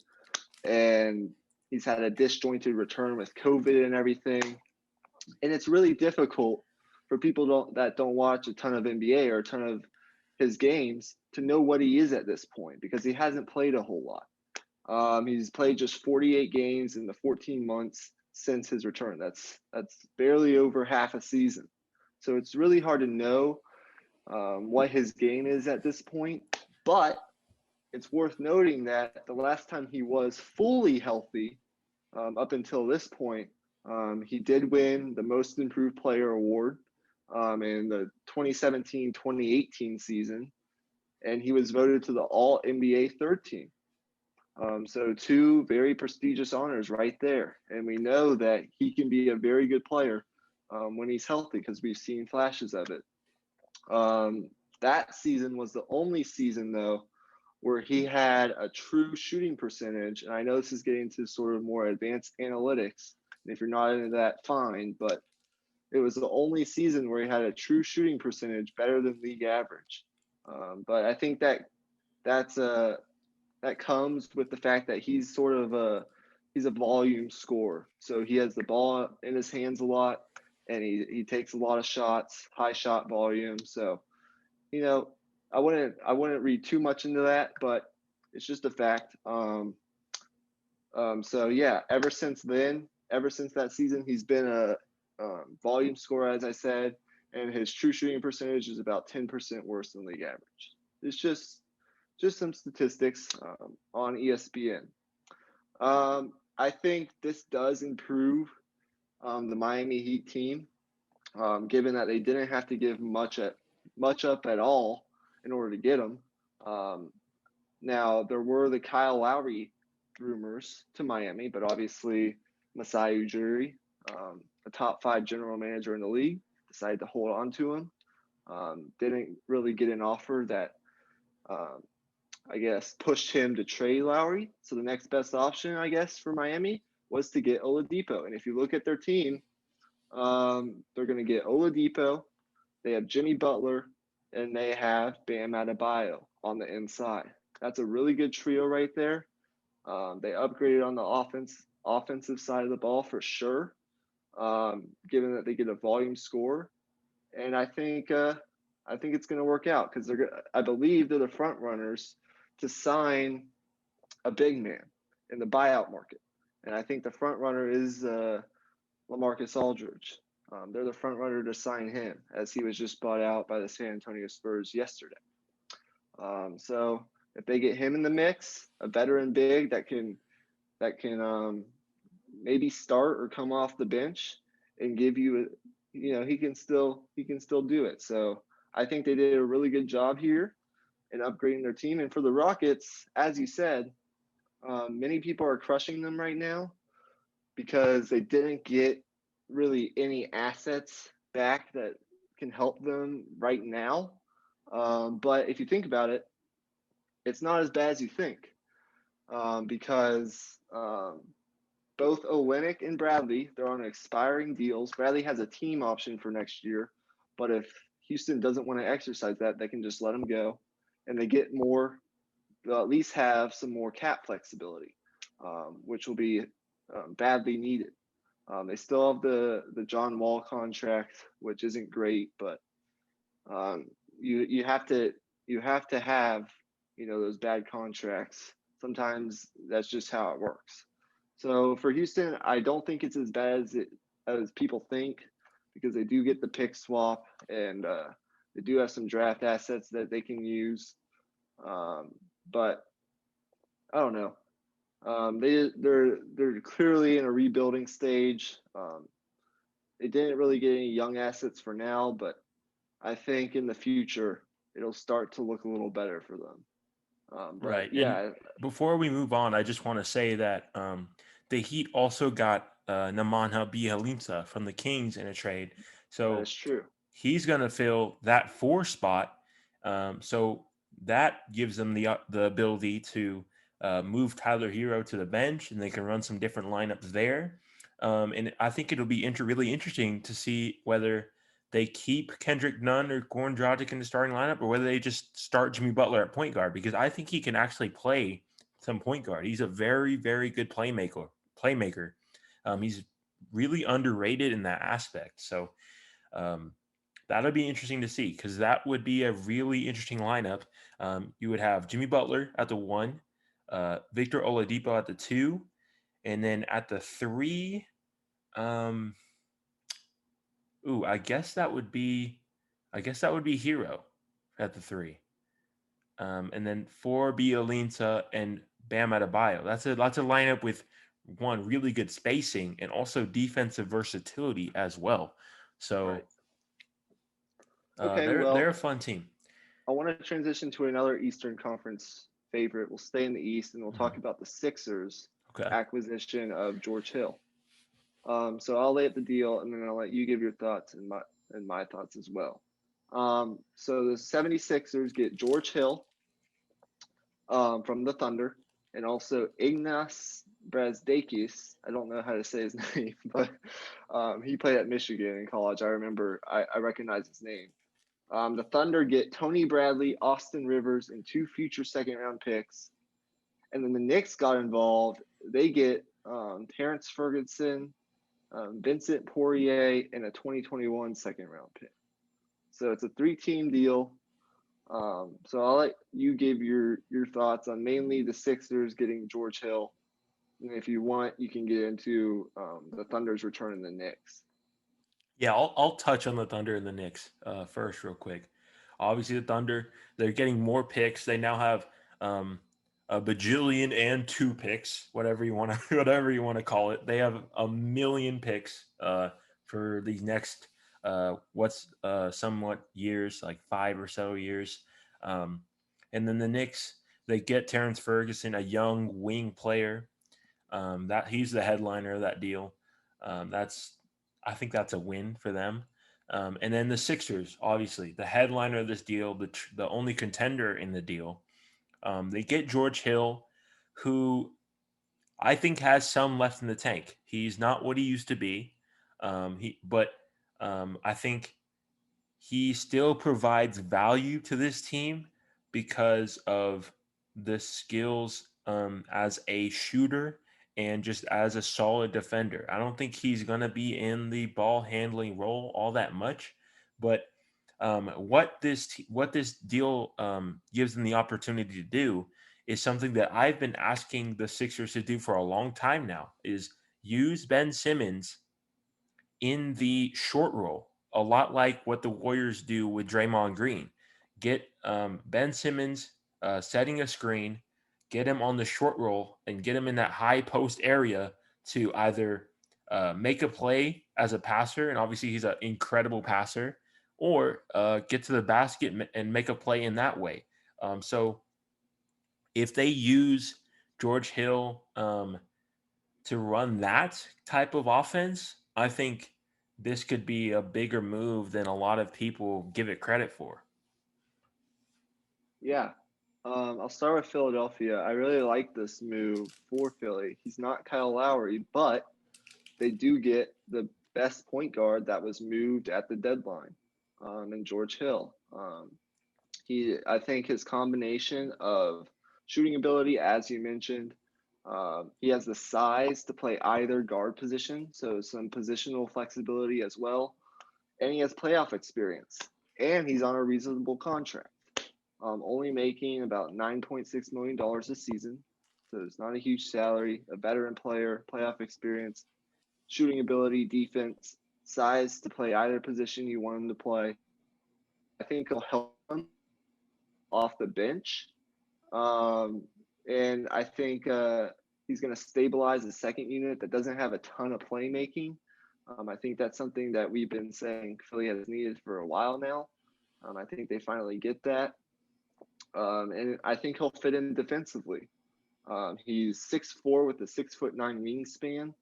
B: and he's had a disjointed return with COVID and everything. And it's really difficult for people that don't watch a ton of NBA or a ton of his games to know what he is at this point because he hasn't played a whole lot. He's played just 48 games in the 14 months since his return. That's barely over half a season. So it's really hard to know what his game is at this point. But it's worth noting that the last time he was fully healthy, up until this point, he did win the Most Improved Player award in the 2017-2018 season, and he was voted to the All NBA third team. So two very prestigious honors right there. And we know that he can be a very good player when he's healthy because we've seen flashes of it. That season was the only season, though, where he had a true shooting percentage. And I know this is getting to sort of more advanced analytics. And if you're not into that, fine. But it was the only season where he had a true shooting percentage better than league average. But I think that comes with the fact that he's sort of he's a volume scorer. So he has the ball in his hands a lot, and he takes a lot of shots, high shot volume. So you know, I wouldn't read too much into that, but it's just a fact. So yeah, ever since that season, he's been a volume scorer, as I said, and his true shooting percentage is about 10% worse than league average. It's just some statistics on ESPN. I think this does improve the Miami Heat team, given that they didn't have to give much up at all in order to get him. Um, Now there were the Kyle Lowry rumors to Miami, but obviously Masai Ujiri, a top 5 general manager in the league, decided to hold on to him. Didn't really get an offer that um, I guess, pushed him to trade Lowry. So the next best option, I guess, for Miami was to get Oladipo. And if you look at their team, they're going to get Oladipo. They have Jimmy Butler, and they have Bam Adebayo on the inside. That's a really good trio right there. They upgraded on the offensive side of the ball for sure, given that they get a volume score. And I think I think it's going to work out because I believe they're the front runners to sign a big man in the buyout market, and I think the front runner is LaMarcus Aldridge. They're the front runner to sign him, as he was just bought out by the San Antonio Spurs yesterday. So if they get him in the mix, a veteran big that can maybe start or come off the bench and give you, he can still do it. So I think they did a really good job here in upgrading their team. And for the Rockets, as you said, many people are crushing them right now because they didn't get really any assets back that can help them right now. But if you think about it, it's not as bad as you think because both Olynyk and Bradley, they're on expiring deals. Bradley has a team option for next year, but if Houston doesn't want to exercise that, they can just let him go, and they get more. They'll at least have some more cap flexibility, which will be badly needed. They still have the John Wall contract, which isn't great, but you have to have those bad contracts. Sometimes that's just how it works. So for Houston, I don't think it's as bad as people think because they do get the pick swap and they do have some draft assets that they can use. But I don't know. They're clearly in a rebuilding stage. They didn't really get any young assets for now, but I think in the future it'll start to look a little better for them.
A: Right. And
B: Yeah,
A: before we move on, I just want to say that the Heat also got Nemanja Bjelica from the Kings in a trade.
B: that
A: So
B: is true.
A: he's going to fill that 4 spot. So that gives them the ability to move Tyler Hero to the bench, and they can run some different lineups there. And I think it'll be really interesting to see whether they keep Kendrick Nunn or Goran Dragic in the starting lineup, or whether they just start Jimmy Butler at point guard, because I think he can actually play some point guard. He's a very, very good playmaker. He's really underrated in that aspect. So that'll be interesting to see, because that would be a really interesting lineup. You would have Jimmy Butler at the 1, Victor Oladipo at the 2, and then at the 3, I guess that would be Hero at the 3. And then 4 Bjelica and Bam Adebayo. That's a lineup with one really good spacing and also defensive versatility as well. So
B: Right. Okay,
A: they're a
B: well,
A: fun team.
B: I want to transition to another Eastern Conference favorite. We'll stay in the East and we'll talk about the Sixers
A: Okay.
B: acquisition of George Hill. So I'll lay out the deal and then I'll let you give your thoughts and my thoughts as well. So the 76ers get George Hill from the Thunder and also Ignas Brazdeikis. I don't know how to say his name, but he played at Michigan in college. I remember, I recognize his name. The Thunder get Tony Bradley, Austin Rivers, and 2 future second-round picks. And then the Knicks got involved. They get Terrence Ferguson, Vincent Poirier, and a 2021 second-round pick. So it's a 3-team deal. So I'll let you give your thoughts on mainly the Sixers getting George Hill. And if you want, you can get into the Thunder's return in the Knicks.
A: Yeah, I'll touch on the Thunder and the Knicks first, real quick. Obviously, the Thunder, they're getting more picks. They now have a bajillion and 2 picks, whatever you want to call it. They have a million picks for these next somewhat years, like 5 or so years. And then the Knicks, they get Terrence Ferguson, a young wing player. That he's the headliner of that deal. I think that's a win for them. And then the Sixers, obviously, the headliner of this deal, the only contender in the deal. They get George Hill, who I think has some left in the tank. He's not what he used to be, but I think he still provides value to this team because of the skills as a shooter and just as a solid defender. I don't think he's going to be in the ball handling role all that much, but What this deal gives them the opportunity to do is something that I've been asking the Sixers to do for a long time now, is use Ben Simmons in the short roll, a lot like what the Warriors do with Draymond Green. Get Ben Simmons setting a screen, get him on the short roll, and get him in that high post area to either make a play as a passer, and obviously he's an incredible passer, or get to the basket and make a play in that way. So if they use George Hill to run that type of offense, I think this could be a bigger move than a lot of people give it credit for.
B: Yeah. I'll start with Philadelphia. I really like this move for Philly. He's not Kyle Lowry, but they do get the best point guard that was moved at the deadline, in George Hill. I think his combination of shooting ability, as you mentioned, he has the size to play either guard position, so some positional flexibility as well, and he has playoff experience, and he's on a reasonable contract, only making about $9.6 million a season, so it's not a huge salary. A veteran player, playoff experience, shooting ability, defense, size to play either position you want him to play. I think he'll help him off the bench. And I think he's going to stabilize the second unit that doesn't have a ton of playmaking. I think that's something that we've been saying Philly has needed for a while now. I think they finally get that. And I think he'll fit in defensively. He's 6'4" with a 6'9" wingspan.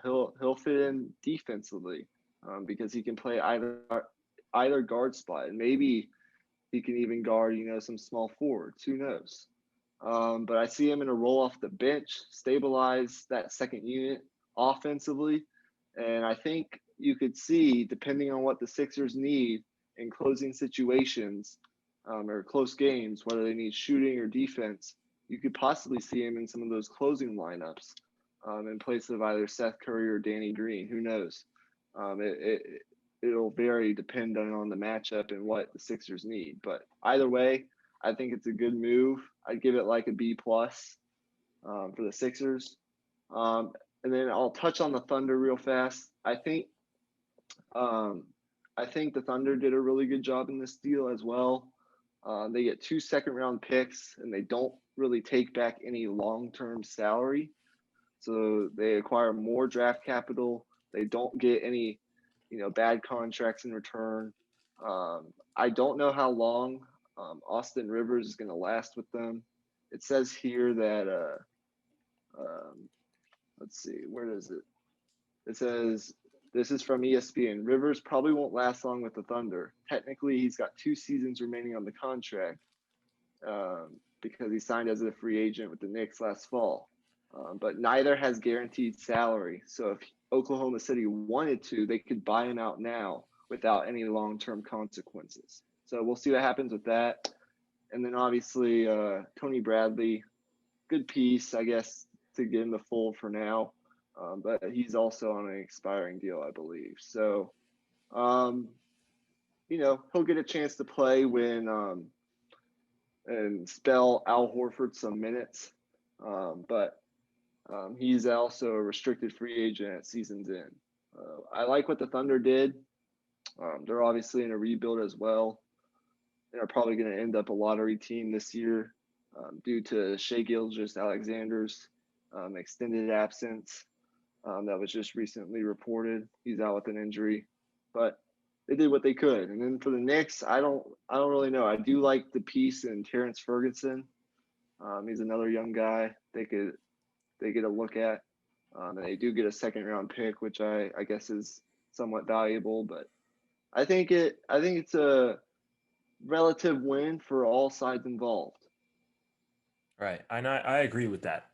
B: He'll fit in defensively because he can play either guard spot, and maybe he can even guard some small forwards. Who knows? But I see him in a roll off the bench, stabilize that second unit offensively, and I think you could see, depending on what the Sixers need in closing situations or close games, whether they need shooting or defense, you could possibly see him in some of those closing lineups in place of either Seth Curry or Danny Green. Who knows? It'll vary depending on the matchup and what the Sixers need. But either way, I think it's a good move. I'd give it like a B plus for the Sixers. And then I'll touch on the Thunder real fast. I think the Thunder did a really good job in this deal as well. They get 2 second-round picks, and they don't really take back any long-term salary. So they acquire more draft capital. They don't get any, bad contracts in return. I don't know how long Austin Rivers is going to last with them. It says here that, let's see, where does it? It says, this is from ESPN. Rivers probably won't last long with the Thunder. Technically, he's got 2 seasons remaining on the contract because he signed as a free agent with the Knicks last fall. But neither has guaranteed salary. So if Oklahoma City wanted to, they could buy him out now without any long-term consequences. So we'll see what happens with that. And then obviously Tony Bradley, good piece, I guess, to get in the fold for now. But he's also on an expiring deal, I believe. So, he'll get a chance to play when and spell Al Horford some minutes. But he's also a restricted free agent at season's end. I like what the Thunder did. They're obviously in a rebuild as well. They're probably going to end up a lottery team this year due to Shai Gilgeous-Alexander's extended absence that was just recently reported. He's out with an injury, but they did what they could. And then for the Knicks, I don't really know. I do like the piece in Terrence Ferguson. He's another young guy they get a look at. And they do get a second-round pick, which I guess is somewhat valuable. But I think it's a relative win for all sides involved.
A: Right. I agree with that.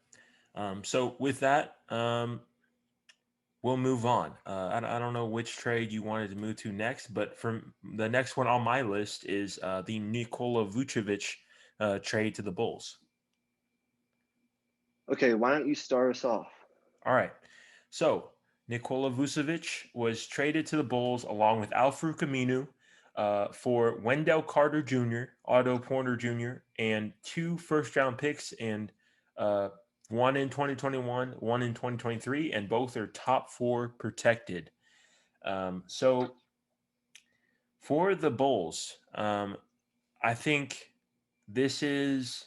A: So with that, we'll move on. I don't know which trade you wanted to move to next, but from the next one on my list is the Nikola Vucevic trade to the Bulls.
B: Okay, why don't you start us off?
A: All right. So Nikola Vucevic was traded to the Bulls along with Al-Farouq Aminu, for Wendell Carter Jr., Otto Porter Jr., and 2 first-round picks, and one in 2021, one in 2023, and both are top 4 protected. So for the Bulls, I think this is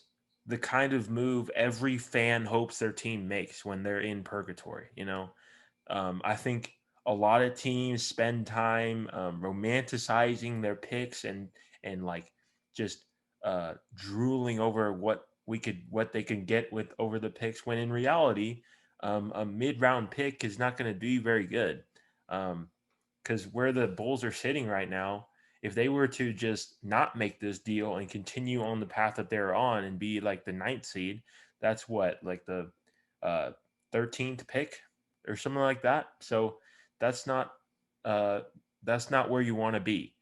A: the kind of move every fan hopes their team makes when they're in purgatory. I think a lot of teams spend time romanticizing their picks and like just drooling over what they can get with over the picks. When in reality, a mid round pick is not going to be very good. Because where the Bulls are sitting right now, if they were to just not make this deal and continue on the path that they're on and be like the 9th seed, that's what, like the uh, 13th pick or something like that. So that's not uh, that's not where you want to be.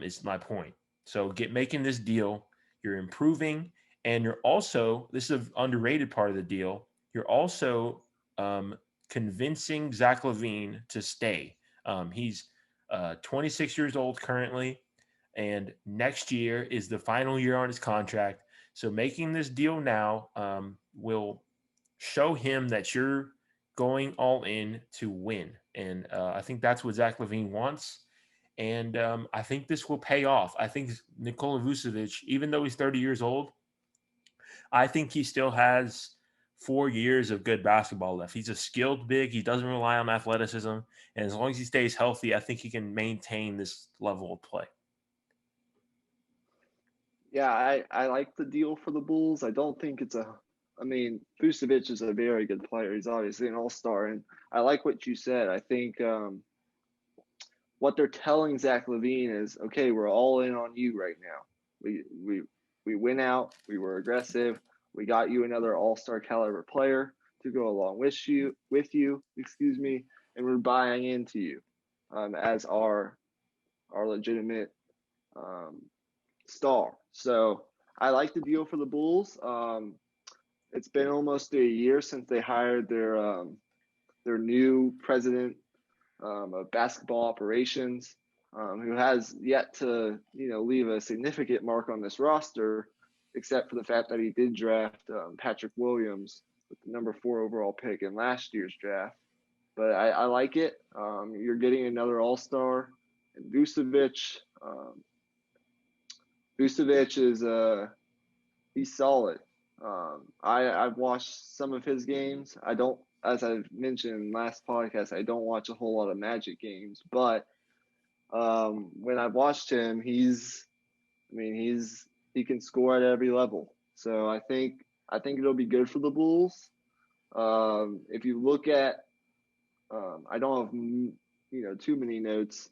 A: Is my point. So making this deal, you're improving, and you're also, this is an underrated part of the deal. You're also convincing Zach LaVine to stay. He's 26 years old currently, and next year is the final year on his contract. So making this deal now will show him that you're going all in to win. And I think that's what Zach LaVine wants. And I think this will pay off. I think Nikola Vucevic, even though he's 30 years old, I think he still has 4 years of good basketball left. He's a skilled big. He doesn't rely on athleticism. And as long as he stays healthy, I think he can maintain this level of play.
B: Yeah, I like the deal for the Bulls. I don't think Vucevic is a very good player. He's obviously an all-star, and I like what you said. I think what they're telling Zach LaVine is, okay, we're all in on you right now. We went out, we were aggressive, we got you another all-star caliber player to go along with you, and we're buying into you as our legitimate star. So I like the deal for the Bulls. It's been almost a year since they hired their new president of basketball operations, who has yet to leave a significant mark on this roster, except for the fact that he did draft Patrick Williams with the number 4 overall pick in last year's draft. But I like it. You're getting another all-star, and Vucevic. Vucevic is he's solid. I've watched some of his games. I don't, as I've mentioned last podcast, I don't watch a whole lot of Magic games, but when I've watched him, he can score at every level. So I think it'll be good for the Bulls. If you look at, I don't have too many notes.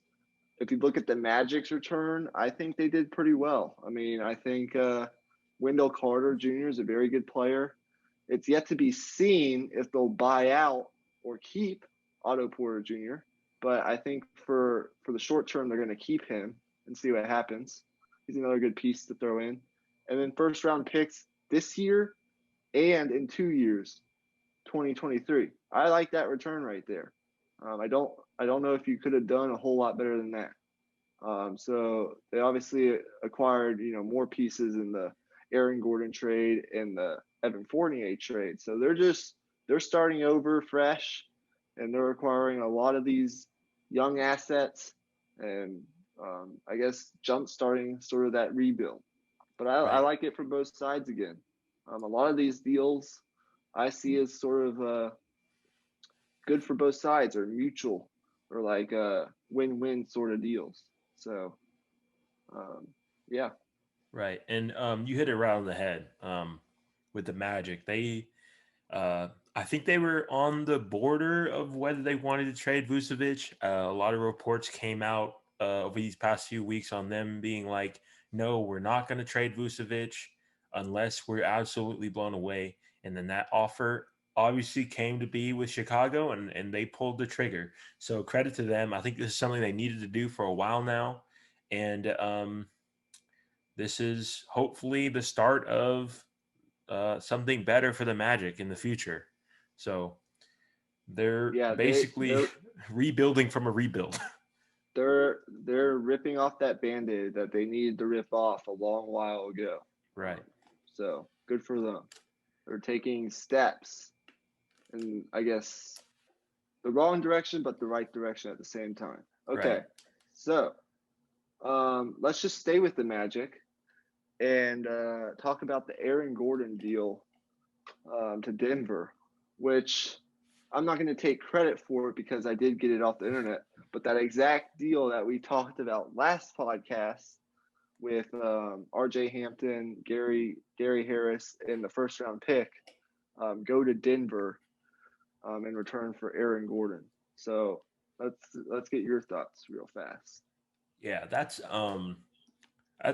B: If you look at the Magic's return, I think they did pretty well. I think Wendell Carter Jr. is a very good player. It's yet to be seen if they'll buy out or keep Otto Porter Jr., but I think for the short term, they're going to keep him and see what happens. He's another good piece to throw in. And then first round picks this year and in 2 years, 2023. I like that return right there. I don't know if you could have done a whole lot better than that. So they obviously acquired more pieces in the Aaron Gordon trade and the Evan Fournier trade. So they're starting over fresh, and they're acquiring a lot of these young assets, and I guess jump starting sort of that rebuild. But I like it from both sides again. A lot of these deals I see as sort of good for both sides, or mutual, or like win-win sort of deals. So, yeah.
A: Right. And you hit it right on the head with the Magic. I think they were on the border of whether they wanted to trade Vucevic. A lot of reports came out over these past few weeks on them being like, no, we're not going to trade Vucevic unless we're absolutely blown away. And then that offer obviously came to be with Chicago, and they pulled the trigger. So credit to them. I think this is something they needed to do for a while now. And this is hopefully the start of something better for the Magic in the future. So they're
B: Yeah,
A: basically rebuilding from a rebuild.
B: they're they're ripping off that Band-Aid that they needed to rip off a long while ago.
A: Right.
B: So good for them. They're taking steps, and I guess the wrong direction, but the right direction at the same time. Okay,
A: Right.
B: so let's just stay with the Magic and talk about the Aaron Gordon deal to Denver, which I'm not going to take credit for it because I did get it off the internet. But that exact deal that we talked about last podcast with R.J. Hampton, Gary Harris, and the first round pick go to Denver in return for Aaron Gordon. So let's get your thoughts real fast.
A: Yeah, that's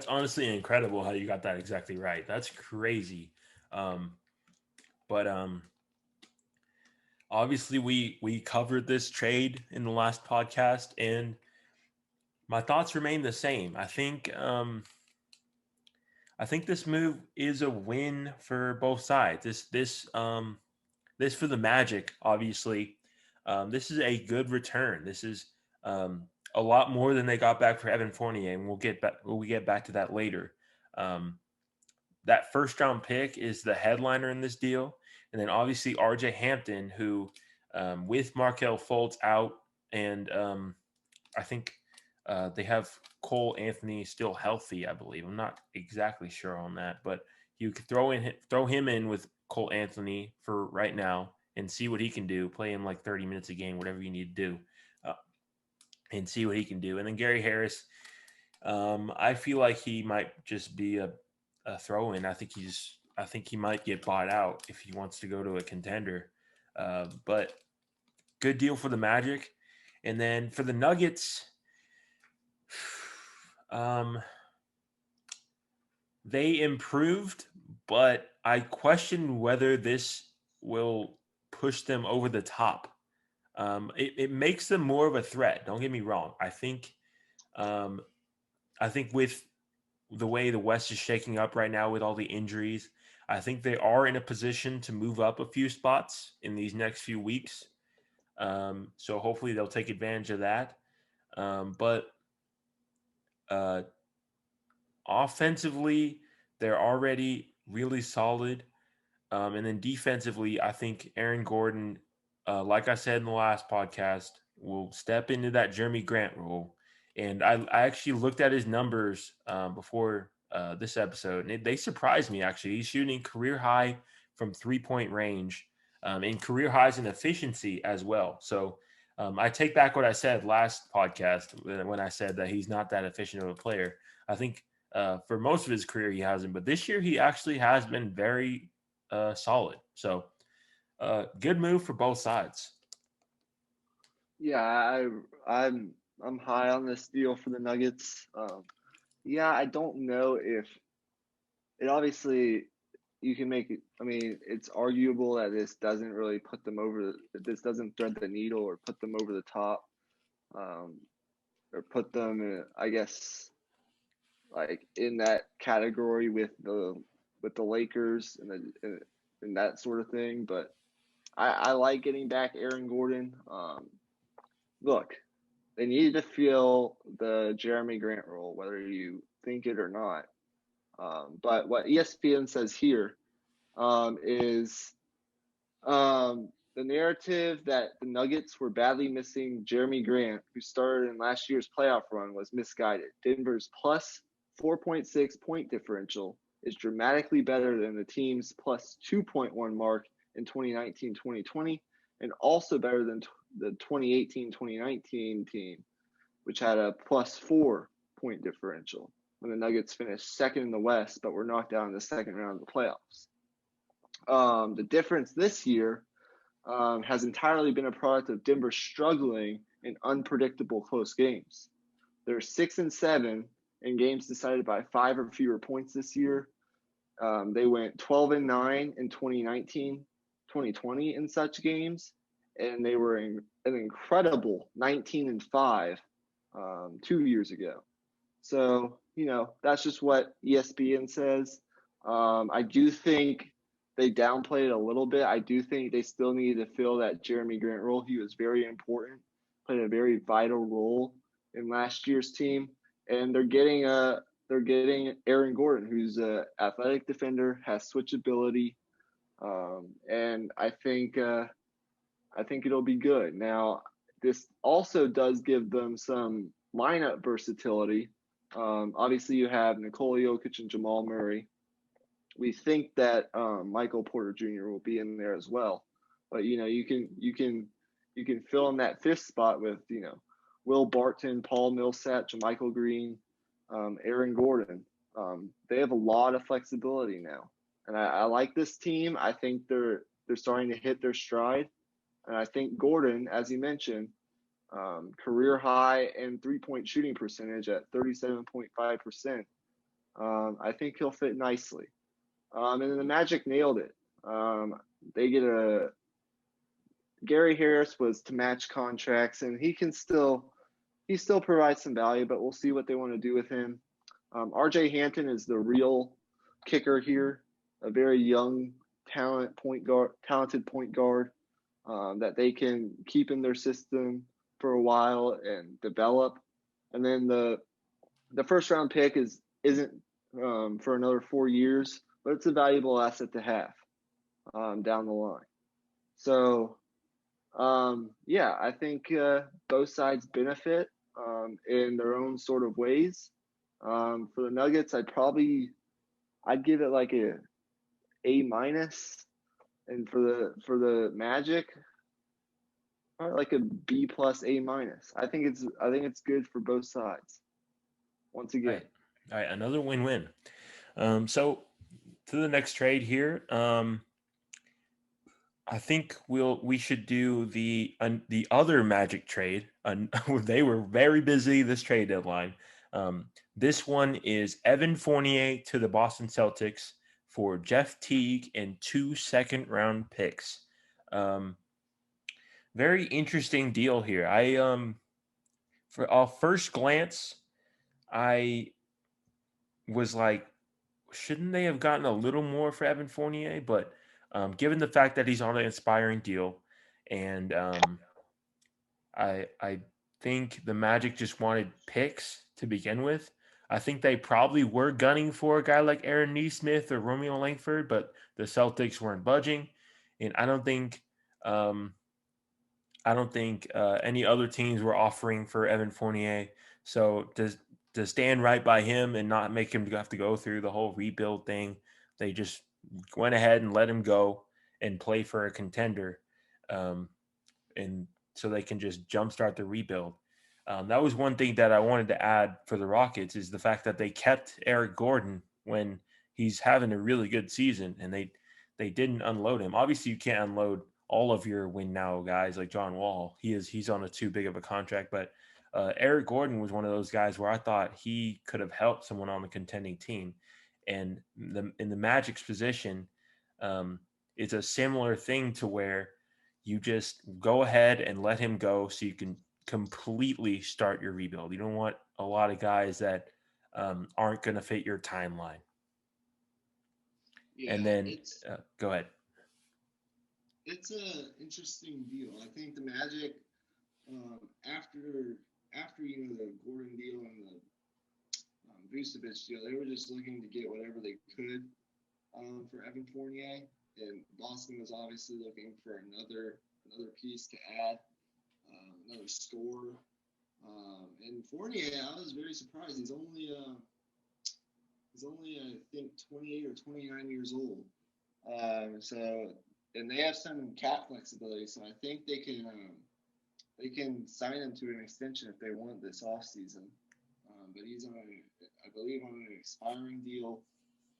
A: honestly incredible how you got that exactly right. That's crazy. But obviously we covered this trade in the last podcast, and my thoughts remain the same. I think this move is a win for both sides. This for the Magic, obviously. This is a good return. This is a lot more than they got back for Evan Fournier, and we'll get back to that later. That first round pick is the headliner in this deal, and then obviously R.J. Hampton, who with Markelle Fultz out, and I think they have Cole Anthony still healthy, I believe. I'm not exactly sure on that, but you could throw him in with Cole Anthony for right now and see what he can do. Play him like 30 minutes a game, whatever you need to do, and see what he can do. And then Gary Harris, I feel like he might just be a throw-in. I think he might get bought out if he wants to go to a contender. But good deal for the Magic. And then for the Nuggets, they improved, but I question whether this will push them over the top. It makes them more of a threat. Don't get me wrong. I think with the way the West is shaking up right now with all the injuries, I think they are in a position to move up a few spots in these next few weeks. So hopefully they'll take advantage of that. But offensively, they're already really solid. And then defensively, I think Aaron Gordon, like I said in the last podcast, will step into that Jeremy Grant role. And I actually looked at his numbers before this episode, and they surprised me, actually. He's shooting career high from 3-point range and career highs in efficiency as well. So I take back what I said last podcast when I said that he's not that efficient of a player. I think for most of his career he hasn't, but this year he actually has been very solid. So good move for both sides.
B: Yeah, I'm high on this deal for the Nuggets. Yeah, I don't know if it obviously you can make it. I mean, it's arguable that this doesn't really put them over. That this doesn't thread the needle or put them over the top, or put them, I guess, like in that category with the Lakers and that sort of thing. But I like getting back Aaron Gordon. Look, they needed to fill the Jeremy Grant role, whether you think it or not. But what ESPN says here is the narrative that the Nuggets were badly missing Jeremy Grant, who started in last year's playoff run, was misguided. Denver's plus 4.6 point differential is dramatically better than the team's plus 2.1 mark in 2019-2020, and also better than the 2018-2019 team, which had a plus 4 point differential when the Nuggets finished second in the West, but were knocked out in the second round of the playoffs. The difference this year has entirely been a product of Denver struggling in unpredictable close games. They're 6-7 in games decided by 5 or fewer points this year. They went 12-9 in 2019, 2020 in such games, and they were an incredible 19-5 2 years ago. So, that's just what ESPN says. I do think they downplayed it a little bit. I do think they still needed to fill that Jeremy Grant role. He was very important, played a very vital role in last year's team, and they're getting Aaron Gordon, who's a athletic defender, has switchability, and I think it'll be good. Now, this also does give them some lineup versatility. Obviously, you have Nikola Jokic and Jamal Murray. We think that Michael Porter Jr. will be in there as well, but you can fill in that fifth spot with Will Barton, Paul Millsap, JaMychal Green, Aaron Gordon. They have a lot of flexibility now, and I like this team. I think they're starting to hit their stride, and I think Gordon, as you mentioned, career high in 3-point shooting percentage at 37.5%. I think he'll fit nicely. And then the Magic nailed it. They get Gary Harris was to match contracts, and he still provides some value, but we'll see what they want to do with him. RJ Hampton is the real kicker here, a very young, talented point guard that they can keep in their system for a while and develop. And then the first round pick isn't for another 4 years, but it's a valuable asset to have down the line. So, I think both sides benefit in their own sort of ways. For the Nuggets, I'd give it like A minus, and for the Magic, probably like a B plus A minus. I think it's good for both sides. Once again,
A: all right, another win-win. So to the next trade here. I think we should do the other Magic trade. They were very busy this trade deadline. This one is Evan Fournier to the Boston Celtics for Jeff Teague and 2 second-round picks. Very interesting deal here. For a first glance, I was like, shouldn't they have gotten a little more for Evan Fournier? But given the fact that he's on an expiring deal, and I think the Magic just wanted picks to begin with. I think they probably were gunning for a guy like Aaron Nesmith or Romeo Langford, but the Celtics weren't budging, and I don't think any other teams were offering for Evan Fournier. So to stand right by him and not make him have to go through the whole rebuild thing, they just went ahead and let him go and play for a contender, and so they can just jumpstart the rebuild. That was one thing that I wanted to add for the Rockets is the fact that they kept Eric Gordon when he's having a really good season, and they didn't unload him. Obviously, you can't unload all of your win now guys like John Wall. He's on a too big of a contract, but Eric Gordon was one of those guys where I thought he could have helped someone on the contending team. And in the Magic's position, it's a similar thing to where you just go ahead and let him go so you can completely start your rebuild. You don't want a lot of guys that aren't going to fit your timeline.
C: Yeah,
A: and then go ahead.
C: It's an interesting deal. I think the Magic, after the Gordon deal and the Vucevic deal, they were just looking to get whatever they could for Evan Fournier, and Boston was obviously looking for another piece to add, another scorer. And Fournier, I was very surprised. He's only I think 28 or 29 years old. And they have some cap flexibility, so I think they can sign him to an extension if they want this offseason. But he's I believe, on an expiring deal.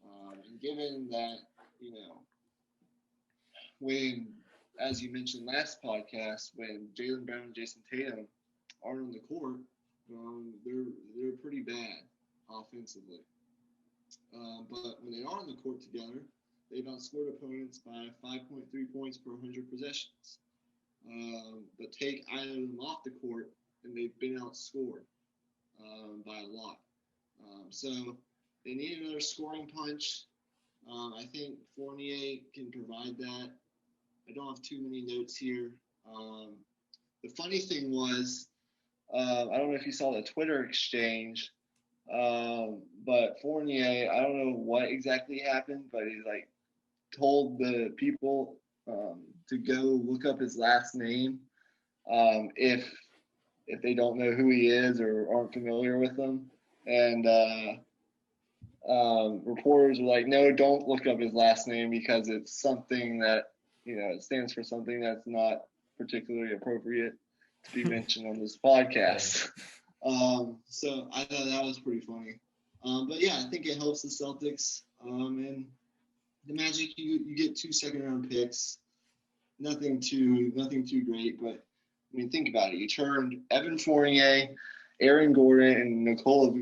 C: And given that, when, as you mentioned last podcast, when Jaylen Brown and Jason Tatum aren't on the court, they're pretty bad offensively. But when they are on the court together, they've outscored opponents by 5.3 points per 100 possessions. But take either of them off the court, and they've been outscored by a lot. So they need another scoring punch. I think Fournier can provide that. I don't have too many notes here. The funny thing was, I don't know if you saw the Twitter exchange, but Fournier, I don't know what exactly happened, but he like told the people to go look up his last name if they don't know who he is or aren't familiar with him. And reporters were like, no, don't look up his last name because it's something that, it stands for something that's not particularly appropriate to be mentioned on this podcast. So I thought that was pretty funny. But yeah, I think it helps the Celtics. And the Magic, you get 2 second-round picks. Nothing too great, but I mean, think about it. You turned Evan Fournier, Aaron Gordon, and Nikola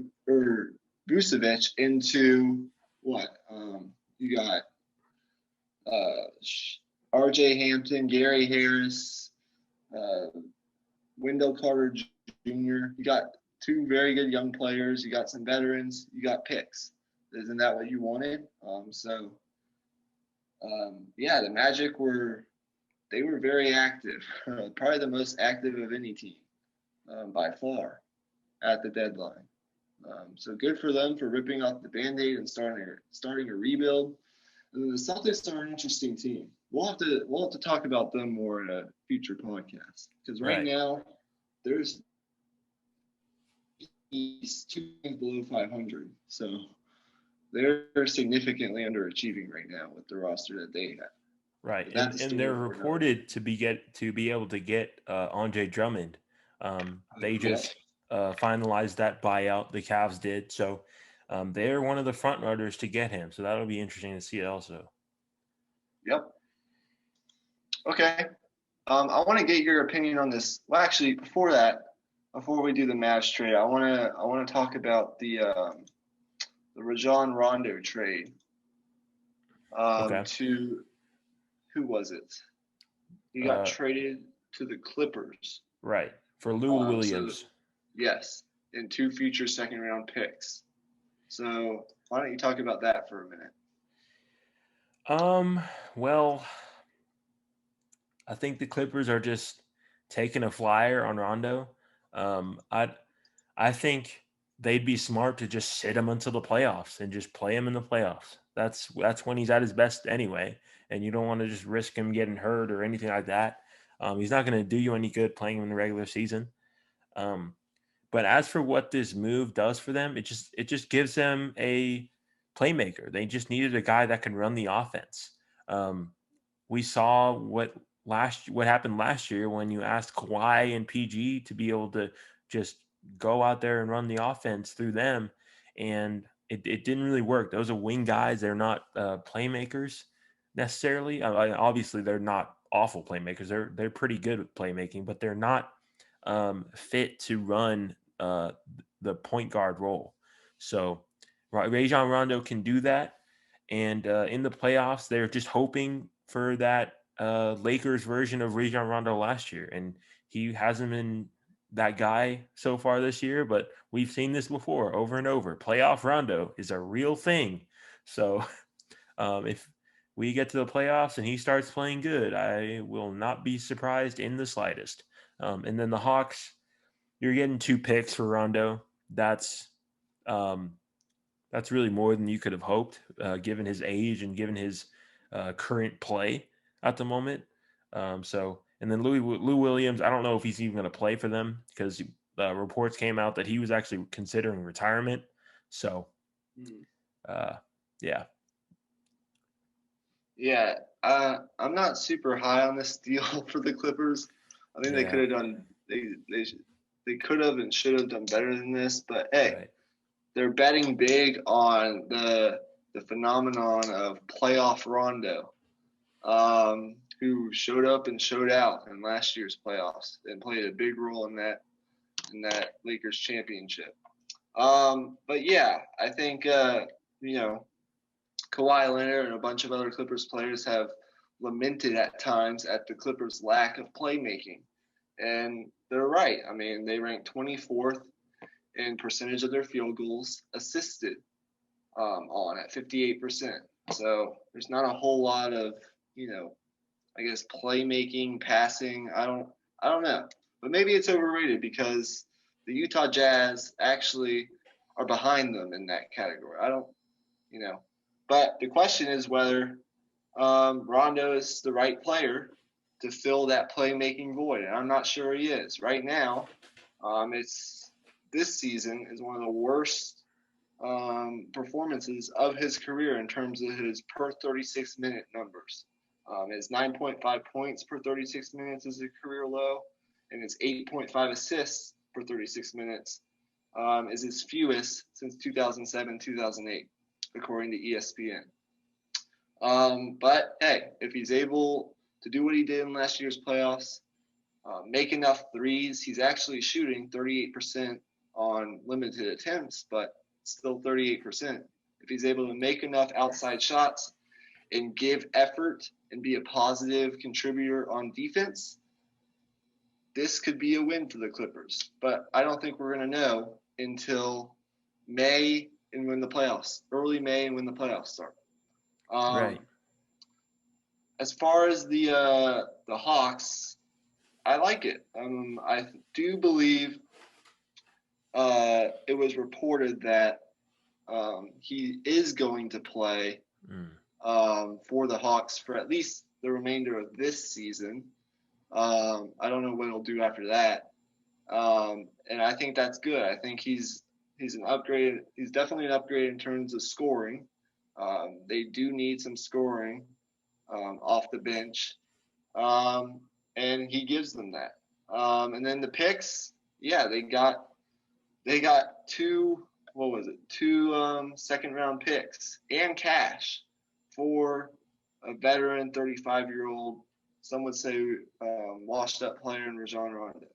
C: Vucevic into what? You got R.J. Hampton, Gary Harris, Wendell Carter Jr. You got 2 very good young players. You got some veterans. You got picks. Isn't that what you wanted? Yeah, the Magic were very active. Probably the most active of any team by far at the deadline. So good for them for ripping off the Band-Aid and starting a rebuild. And then the Celtics are an interesting team. We'll have to talk about them more in a future podcast because right now there's 2 games below 500, so they're significantly underachieving right now with the roster that they have.
A: Right, and they're reported to be able to get Andre Drummond. They just finalized that buyout. The Cavs did, so they're one of the front runners to get him. So that'll be interesting to see also.
C: Yep. Okay. I want to get your opinion on this. Well, actually, before we do the Mavs trade, I want to talk about the Rajon Rondo trade. To who was it? He got traded to the Clippers.
A: Right. For Lou Williams.
C: Yes. And 2 future second-round picks. So why don't you talk about that for a minute?
A: Well, I think the Clippers are just taking a flyer on Rondo. I think they'd be smart to just sit him until the playoffs and just play him in the playoffs. That's when he's at his best anyway. And you don't want to just risk him getting hurt or anything like that. He's not going to do you any good playing him in the regular season. But as for what this move does for them, it just gives them a playmaker. They just needed a guy that can run the offense. We saw what happened last year when you asked Kawhi and PG to be able to just go out there and run the offense through them, and it didn't really work. Those are wing guys. They're not playmakers necessarily. Obviously, they're not awful playmakers. They're pretty good at playmaking, but they're not fit to run the point guard role. So Rajon Rondo can do that, and in the playoffs, they're just hoping for that Lakers version of Rajon Rondo last year, and he hasn't been that guy so far this year, but we've seen this before over and over. Playoff Rondo is a real thing. So if we get to the playoffs and he starts playing good, I will not be surprised in the slightest. And then the Hawks, you're getting 2 picks for Rondo. That's really more than you could have hoped, given his age and given his current play at the moment. And then Lou Williams, I don't know if he's even going to play for them because reports came out that he was actually considering retirement. So, yeah.
C: Yeah, I'm not super high on this deal for the Clippers. I think they could have done they could have and should have done better than this. But hey, they're betting big on the phenomenon of playoff Rondo, who showed up and showed out in last year's playoffs and played a big role in that Lakers championship. But yeah, I think Kawhi Leonard and a bunch of other Clippers players have lamented at times at the Clippers' lack of playmaking. And they're right. I mean, they ranked 24th in percentage of their field goals assisted on at 58%. So there's not a whole lot of, I guess playmaking, passing. I don't know. But maybe it's overrated because the Utah Jazz actually are behind them in that category. I don't, but the question is whether Rondo is the right player to fill that playmaking void, and I'm not sure he is. Right now, this season is one of the worst performances of his career in terms of his per 36 minute numbers. His 9.5 points per 36 minutes is a career low, and his 8.5 assists per 36 minutes is his fewest since 2007-2008, according to ESPN. But hey, if he's able to do what he did in last year's playoffs, make enough threes, he's actually shooting 38% on limited attempts, but still 38%. If he's able to make enough outside shots and give effort and be a positive contributor on defense, this could be a win for the Clippers. But I don't think we're going to know until May and when the playoffs, early May and when the playoffs start.
A: Right.
C: As far as the Hawks, I like it. I do believe it was reported that he is going to play for the Hawks for at least the remainder of this season. I don't know what he'll do after that, and I think that's good. I think he's an upgrade. He's definitely an upgrade in terms of scoring. They do need some scoring off the bench, and he gives them that. And then the picks, yeah, they got two second round picks and cash for a veteran 35-year-old, some would say washed up player in Rajon Rondo.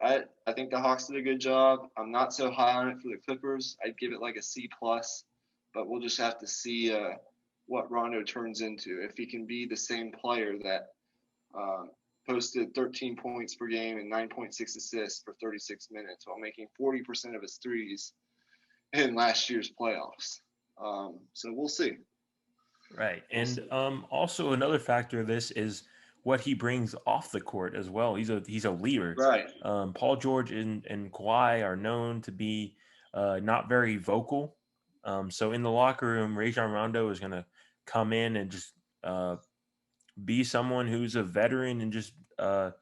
C: I think the Hawks did a good job. I'm not so high on it for the Clippers. I'd give it like a C+, but we'll just have to see what Rondo turns into. If he can be the same player that posted 13 points per game and 9.6 assists for 36 minutes while making 40% of his threes in last year's playoffs. So we'll see.
A: Right. And also another factor of this is what he brings off the court as well. He's a leader.
C: Right.
A: Paul George and Kawhi are known to be not very vocal. So in the locker room, Rajon Rondo is going to come in and just be someone who's a veteran and just a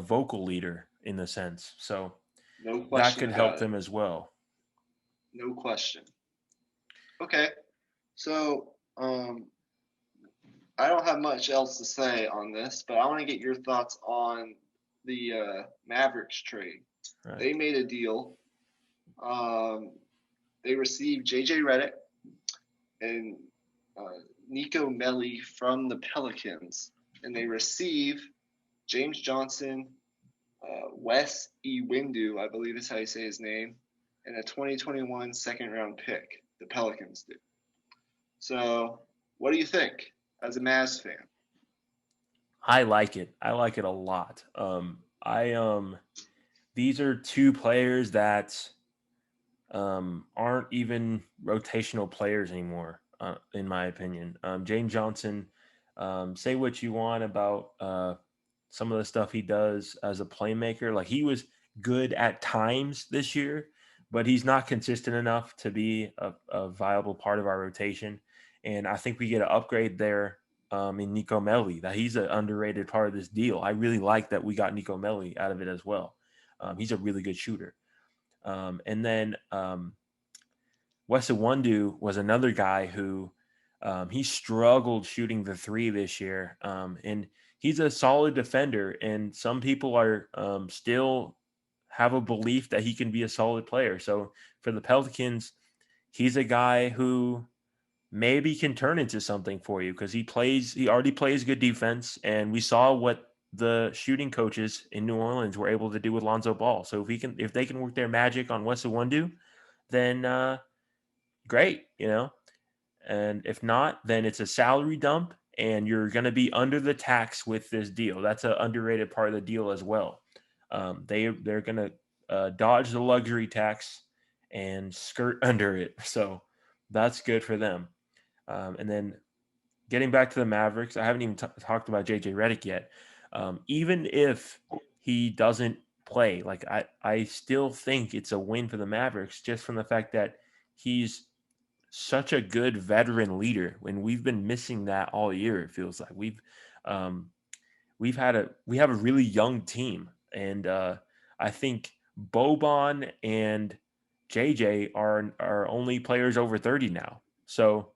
A: vocal leader in the sense. So
C: no question
A: that could help them as well.
C: No question. Okay. So I don't have much else to say on this, but I want to get your thoughts on the Mavericks trade.
A: Right.
C: They made a deal. They received JJ Redick and Nico Melli from the Pelicans, and they receive James Johnson, Wes Iwundu, I believe is how you say his name, and a 2021 second-round pick. The Pelicans do. So, what do you think as a Mavs fan?
A: I like it. I like it a lot. These are two players that aren't even rotational players anymore, in my opinion. James Johnson, say what you want about some of the stuff he does as a playmaker. Like, he was good at times this year, but he's not consistent enough to be a viable part of our rotation. And I think we get an upgrade there in Nico Melli, that he's an underrated part of this deal. I really like that we got Nico Melli out of it as well. He's a really good shooter. And then Wes Iwundu was another guy who he struggled shooting the three this year. And he's a solid defender. And some people are still have a belief that he can be a solid player. So for the Pelicans, he's a guy who maybe can turn into something for you because he already plays good defense. And we saw what the shooting coaches in New Orleans were able to do with Lonzo Ball. So if they can work their magic on Wes Iwundu, then great, and if not, then it's a salary dump and you're going to be under the tax with this deal. That's an underrated part of the deal as well. They're going to dodge the luxury tax and skirt under it. So that's good for them. And then getting back to the Mavericks, I haven't even talked about JJ Redick yet. Even if he doesn't play. Like I still think it's a win for the Mavericks just from the fact that he's such a good veteran leader when we've been missing that all year. It feels like um, we have a really young team, and I think Boban and JJ are only players over 30 now. So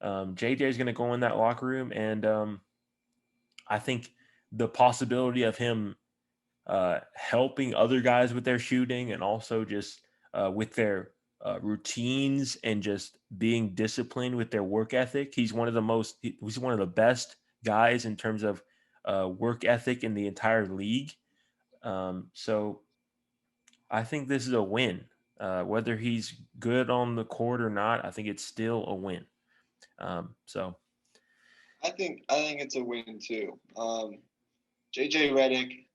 A: JJ is going to go in that locker room, and I think the possibility of him helping other guys with their shooting and also just with their routines and just being disciplined with their work ethic. He's one of the best guys in terms of work ethic in the entire league. So I think this is a win. Whether he's good on the court or not, I think it's still a win. So
C: I think it's a win too. JJ Redick,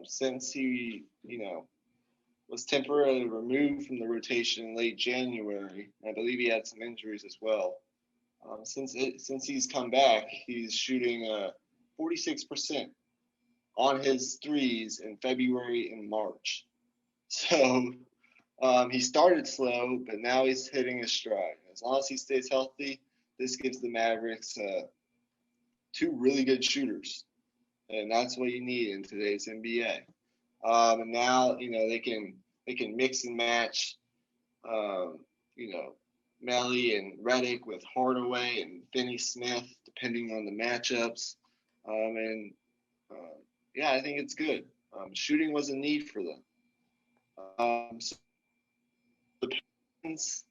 C: since he was temporarily removed from the rotation in late January, I believe he had some injuries as well. Since he's come back, he's shooting 46% on his threes in February and March. So he started slow, but now he's hitting his stride. As long as he stays healthy, this gives the Mavericks two really good shooters, and that's what you need in today's NBA. And now they can mix and match, Melly and Redick with Hardaway and Finney Smith, depending on the matchups. I think it's good. Shooting was a need for them. So the Pistons,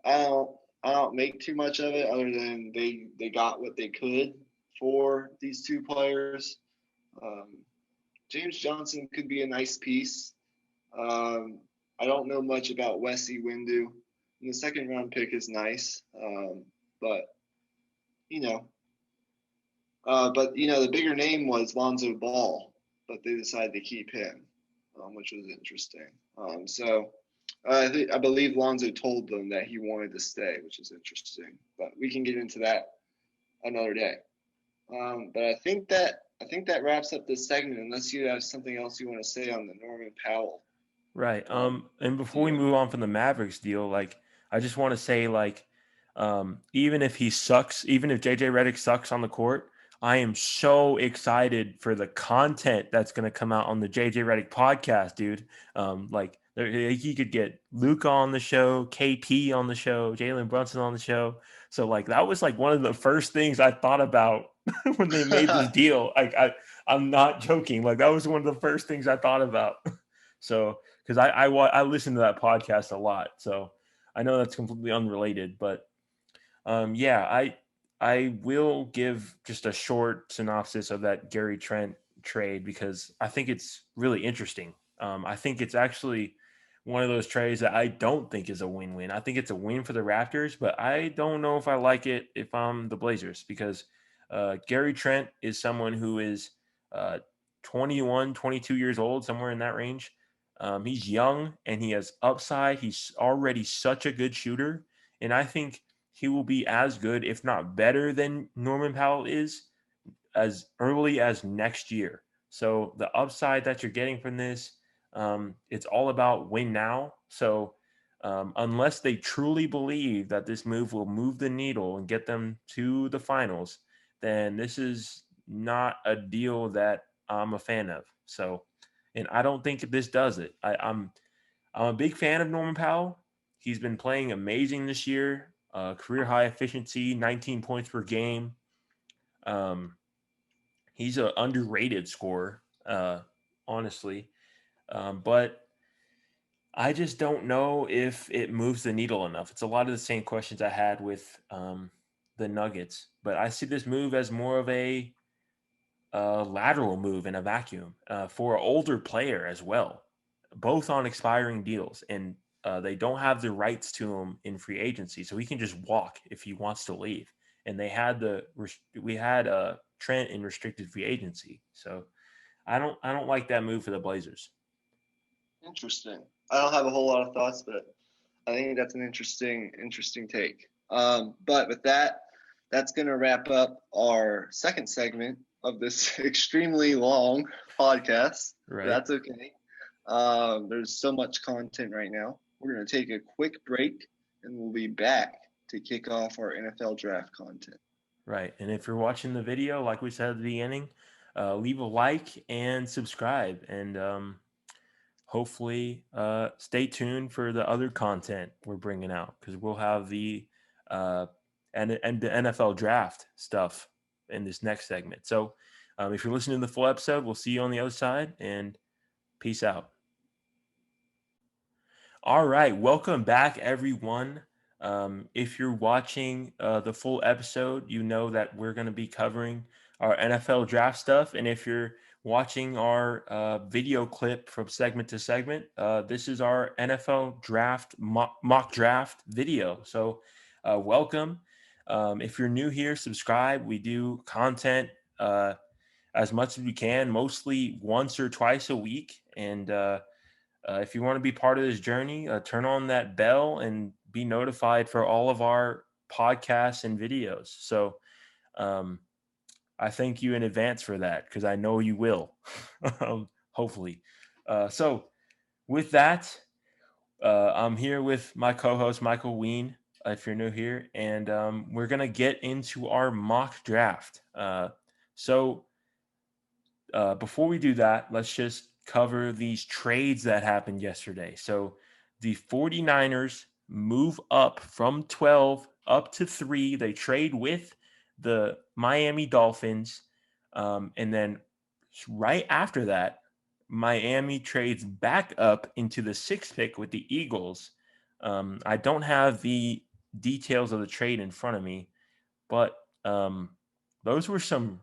C: I don't make too much of it other than they got what they could for these two players. James Johnson could be a nice piece. I don't know much about Wes Iwundu. And the second round pick is nice, but the bigger name was Lonzo Ball, but they decided to keep him, which was interesting. I believe Lonzo told them that he wanted to stay, which is interesting. But we can get into that another day. But I think that wraps up this segment. Unless you have something else you want to say on the Norman Powell.
A: right. And before we move on from the Mavericks deal, like I just want to say, like, even if he sucks, even if JJ Redick sucks on the court, I am so excited for the content that's going to come out on the JJ Redick podcast, dude. He could get Luka on the show, KP on the show, Jalen Brunson on the show. So like that was like one of the first things I thought about when they made this deal. I'm not joking. Like that was one of the first things I thought about. So because I listen to that podcast a lot, so I know that's completely unrelated, but I will give just a short synopsis of that Gary Trent trade because I think it's really interesting. I think it's actually one of those trades that I don't think is a win-win. I think it's a win for the Raptors, but I don't know if I like it if I'm the Blazers because Gary Trent is someone who is 21, 22 years old, somewhere in that range. He's young and he has upside. He's already such a good shooter. And I think he will be as good, if not better than Norman Powell is as early as next year. So the upside that you're getting from this, it's all about win now. So unless they truly believe that this move will move the needle and get them to the finals, then this is not a deal that I'm a fan of. So, and I don't think this does it. I'm a big fan of Norman Powell. He's been playing amazing this year. Career high efficiency, 19 points per game. He's an underrated scorer, honestly. But I just don't know if it moves the needle enough. It's a lot of the same questions I had with the Nuggets, but I see this move as more of a lateral move in a vacuum for an older player as well, both on expiring deals, and they don't have the rights to him in free agency, so he can just walk if he wants to leave. And we had Trent in restricted free agency, so I don't like that move for the Blazers.
C: Interesting. I don't have a whole lot of thoughts, but I think that's an interesting take. But with that, that's going to wrap up our second segment of this extremely long podcast.
A: Right.
C: That's okay. There's so much content right now. We're going to take a quick break, and we'll be back to kick off our NFL draft content.
A: Right. And if you're watching the video, like we said at the beginning, leave a like and subscribe. And hopefully stay tuned for the other content we're bringing out, because we'll have the and the NFL draft stuff in this next segment. So if you're listening to the full episode, we'll see you on the other side, and peace out. All right, welcome back, everyone. If you're watching the full episode, you know that we're going to be covering our NFL draft stuff. And if you're watching our video clip from segment to segment, this is our NFL draft mock draft video. So welcome. If you're new here, subscribe. We do content as much as we can, mostly once or twice a week. And if you want to be part of this journey, turn on that bell and be notified for all of our podcasts and videos. So I thank you in advance for that, because I know you will, hopefully. So with that, I'm here with my co-host, Michael Ween, if you're new here, and we're going to get into our mock draft. So before we do that, let's just cover these trades that happened yesterday. So the 49ers move up from 12 up to 3. They trade with the Miami Dolphins. And then right after that, Miami trades back up into the 6th pick with the Eagles. I don't have the details of the trade in front of me, but those were some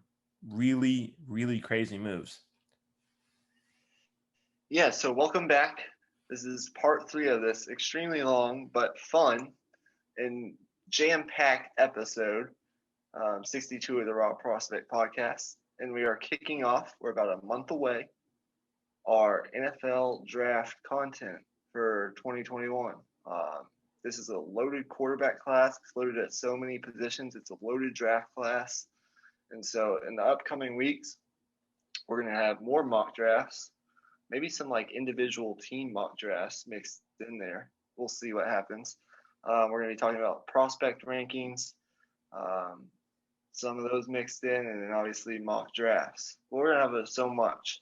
A: really, really crazy moves.
C: Yeah, so welcome back. This is part 3 of this extremely long but fun and jam-packed episode, 62 of the Raw Prospect Podcast. And we are kicking off, we're about a month away, our NFL draft content for 2021. This is a loaded quarterback class. It's loaded at so many positions. It's a loaded draft class. And so in the upcoming weeks, we're going to have more mock drafts, maybe some like individual team mock drafts mixed in there. We'll see what happens. We're going to be talking about prospect rankings, some of those mixed in, and then obviously mock drafts. We're going to have so much.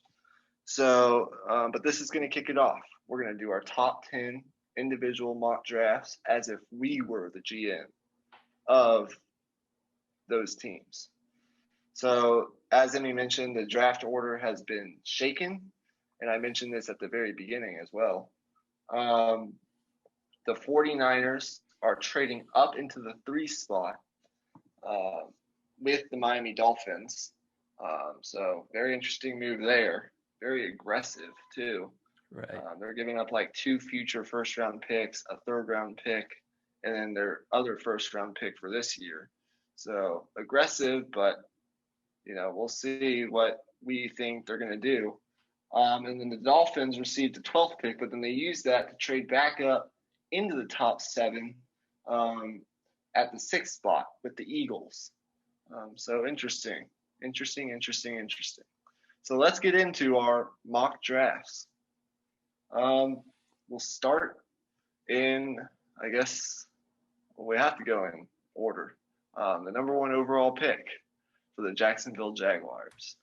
C: So, but this is going to kick it off. We're going to do our top 10 individual mock drafts as if we were the GM of those teams. So, as Emmy mentioned, the draft order has been shaken, and I mentioned this at the very beginning as well. The 49ers are trading up into the 3 spot with the Miami Dolphins. So, very interesting move there. Very aggressive, too.
A: Right.
C: They're giving up like 2 future first-round picks, a third-round pick, and then their other first-round pick for this year. So, aggressive, but we'll see what we think they're going to do. And then the Dolphins received the 12th pick, but then they used that to trade back up into the top 7 at the 6th spot with the Eagles. So interesting. So let's get into our mock drafts. We'll start in, I guess, we have to go in order. The number 1 overall pick for the Jacksonville Jaguars.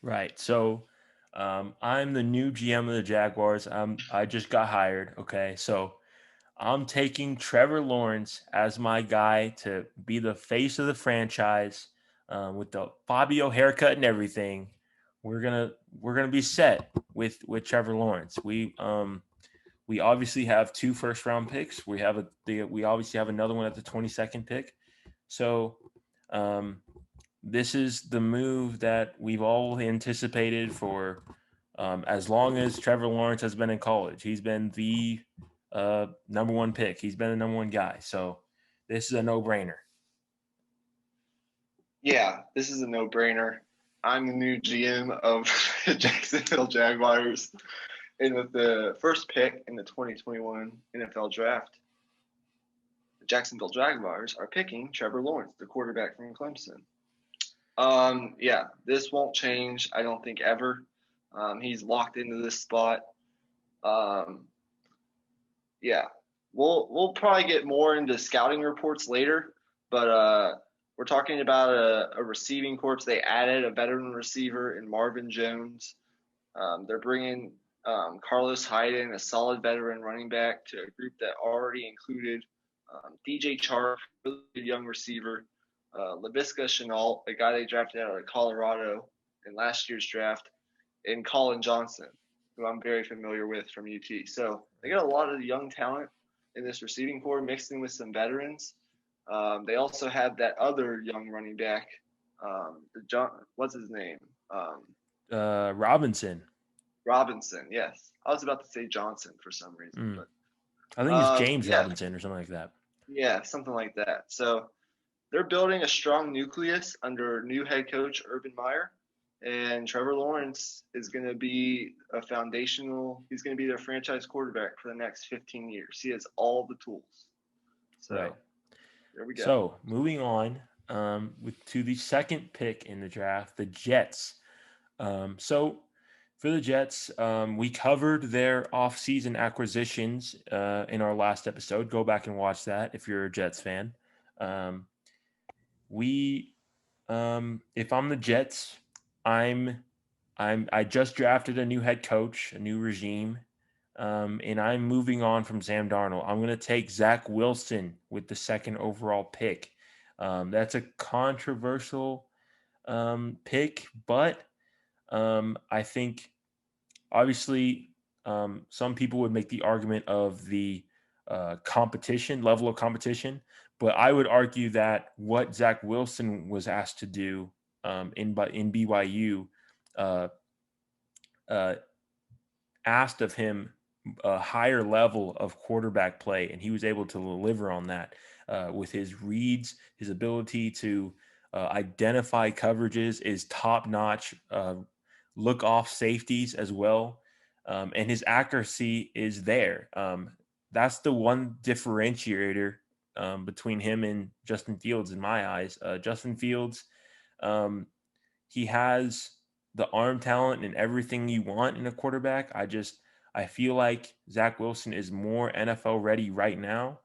A: Right. So I'm the new GM of the Jaguars. I just got hired. Okay. So I'm taking Trevor Lawrence as my guy to be the face of the franchise with the Fabio haircut and everything. We're gonna be set with Trevor Lawrence. We obviously have 2 first-round picks. We obviously have another one at the 22nd pick. So this is the move that we've all anticipated for as long as Trevor Lawrence has been in college. He's been the number 1 pick. He's been the number 1 guy. So this is a no-brainer.
C: Yeah, this is a no-brainer. I'm the new GM of the Jacksonville Jaguars. And with the first pick in the 2021 NFL Draft, the Jacksonville Jaguars are picking Trevor Lawrence, the quarterback from Clemson. Yeah, this won't change, I don't think, ever.
B: He's locked into this spot. Yeah, we'll probably get more into scouting reports later, but we're talking about a receiving corps. They added a veteran receiver in Marvin Jones. They're bringing Carlos Hyde, a solid veteran running back, to a group that already included DJ Chark, really good young receiver, Laviska Chenault, a guy they drafted out of Colorado in last year's draft, and Colin Johnson, who I'm very familiar with from UT. So they got a lot of young talent in this receiving corps mixed in with some veterans. They also have that other young running back, what's his name?
A: Robinson.
B: Robinson, yes. I was about to say Johnson for some reason, but
A: I think it's James Robinson or something like that.
B: Yeah, something like that. So they're building a strong nucleus under new head coach Urban Meyer, and Trevor Lawrence is going to be he's going to be their franchise quarterback for the next 15 years. He has all the tools. So
A: right.
B: There we go.
A: So moving on to the second pick in the draft, the Jets. So for the Jets, we covered their offseason acquisitions in our last episode. Go back and watch that if you're a Jets fan. If I'm the Jets, I just drafted a new head coach, a new regime, and I'm moving on from Sam Darnold. I'm going to take Zach Wilson with the second overall pick. That's a controversial pick, but I think obviously some people would make the argument of the level of competition, but I would argue that what Zach Wilson was asked to do in BYU asked of him a higher level of quarterback play, and he was able to deliver on that with his reads, his ability to identify coverages is top notch. Look off safeties as well, and his accuracy is there. That's the one differentiator between him and Justin Fields in my eyes. Justin Fields, he has the arm talent and everything you want in a quarterback. I feel like Zach Wilson is more NFL ready right now,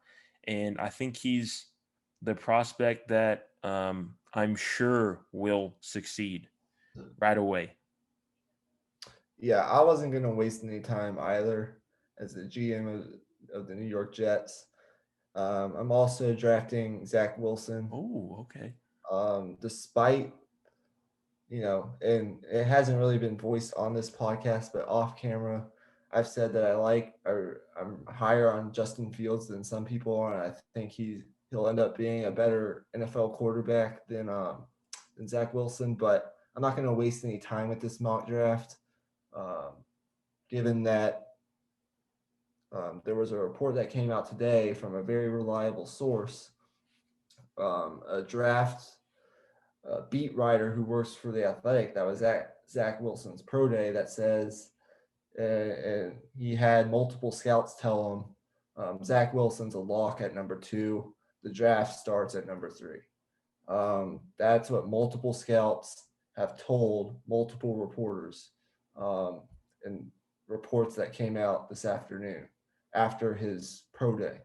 A: and I think he's the prospect that I'm sure will succeed right away.
D: Yeah, I wasn't going to waste any time either as the GM of the New York Jets. I'm also drafting Zach Wilson.
A: Oh, okay.
D: Despite, and it hasn't really been voiced on this podcast, but off camera, I've said that I'm higher on Justin Fields than some people are, and I think he'll end up being a better NFL quarterback than Zach Wilson. But I'm not going to waste any time with this mock draft. Given that there was a report that came out today from a very reliable source, a draft beat writer who works for The Athletic, that was at Zach Wilson's pro day, that says, and he had multiple scouts tell him, Zach Wilson's a lock at number 2. The draft starts at number 3. That's what multiple scouts have told multiple reporters. And reports that came out this afternoon after his pro day.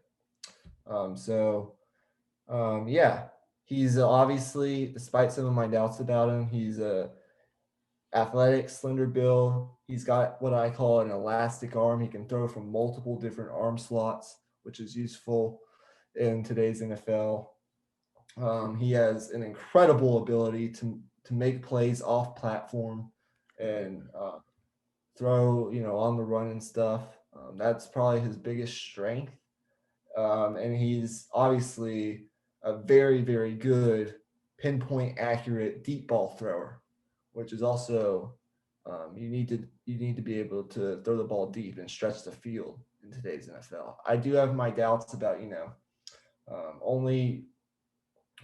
D: He's obviously, despite some of my doubts about him, he's a athletic, slender build. He's got what I call an elastic arm. He can throw from multiple different arm slots, which is useful in today's NFL. He has an incredible ability to make plays off platform and throw, on the run and stuff. That's probably his biggest strength. And he's obviously a very, very good pinpoint accurate deep ball thrower, which is also you need to be able to throw the ball deep and stretch the field in today's NFL. I do have my doubts about, only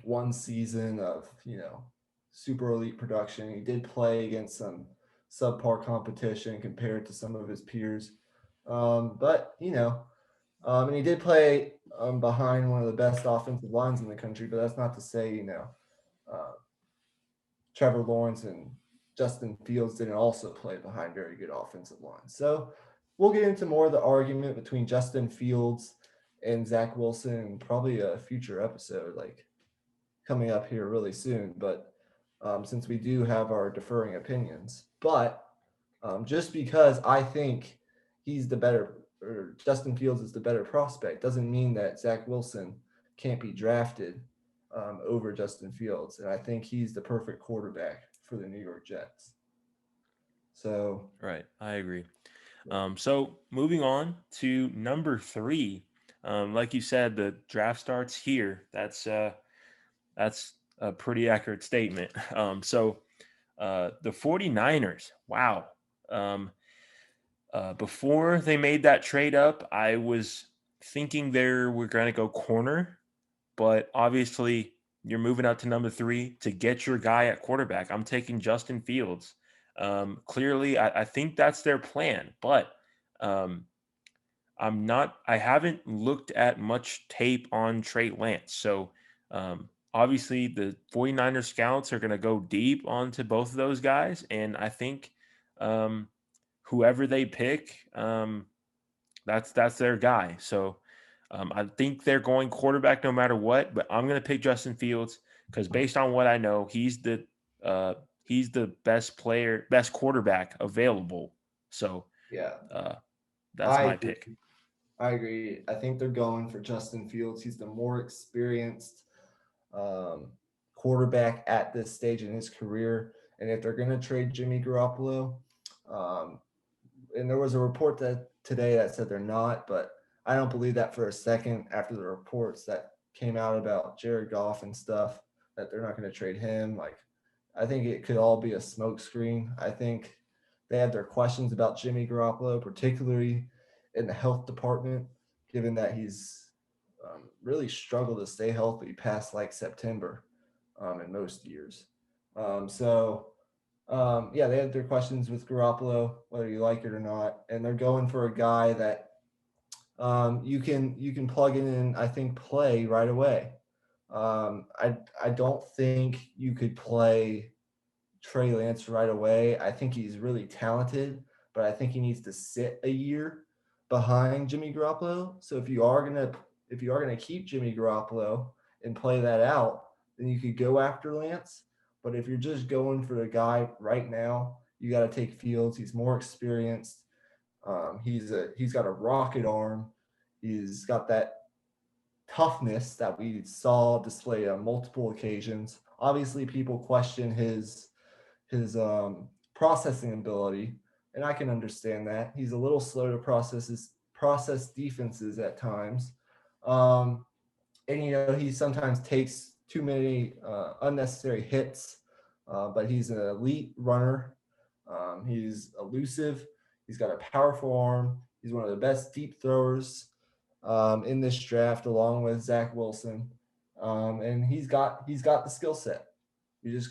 D: one season of, super elite production. He did play against some subpar competition compared to some of his peers. And he did play behind one of the best offensive lines in the country, but that's not to say, Trevor Lawrence and Justin Fields didn't also play behind very good offensive lines. So we'll get into more of the argument between Justin Fields and Zach Wilson in probably a future episode, like coming up here really soon. But since we do have our differing opinions, but just because I think he's the better, or Justin Fields is the better prospect, doesn't mean that Zach Wilson can't be drafted over Justin Fields. And I think he's the perfect quarterback for the New York Jets. So,
A: Right. I agree. So moving on to number 3, like you said, the draft starts here. That's a pretty accurate statement. The 49ers, wow. Before they made that trade up, I was thinking they were going to go corner, but obviously you're moving up to number 3 to get your guy at quarterback. I'm taking Justin Fields. Clearly, I think that's their plan, but I haven't looked at much tape on Trey Lance. So obviously the 49ers scouts are going to go deep onto both of those guys. And I think whoever they pick, that's their guy. So I think they're going quarterback no matter what, but I'm going to pick Justin Fields because based on what I know, he's the best quarterback available. So
D: yeah,
A: that's my pick.
D: I agree. I think they're going for Justin Fields. He's the more experienced quarterback at this stage in his career. And if they're going to trade Jimmy Garoppolo, and there was a report today that said they're not, but I don't believe that for a second after the reports that came out about Jared Goff and stuff, that they're not going to trade him. Like, I think it could all be a smokescreen. I think they have their questions about Jimmy Garoppolo, particularly in the health department, given that he's really struggled to stay healthy past like September in most years. Yeah, they had their questions with Garoppolo, whether you like it or not, and they're going for a guy that you can plug in and I think play right away. I don't think you could play Trey Lance right away. I think he's really talented, but I think he needs to sit a year behind Jimmy Garoppolo. So if you are gonna keep Jimmy Garoppolo and play that out, then you could go after Lance. But if you're just going for the guy right now, you got to take Fields. He's more experienced. He's got a rocket arm. He's got that toughness that we saw displayed on multiple occasions. Obviously, people question his processing ability, and I can understand that. He's a little slow to process defenses at times, and he sometimes takes too many unnecessary hits. But he's an elite runner. He's elusive. He's got a powerful arm. He's one of the best deep throwers in this draft, along with Zach Wilson. And he's got the skill set. He's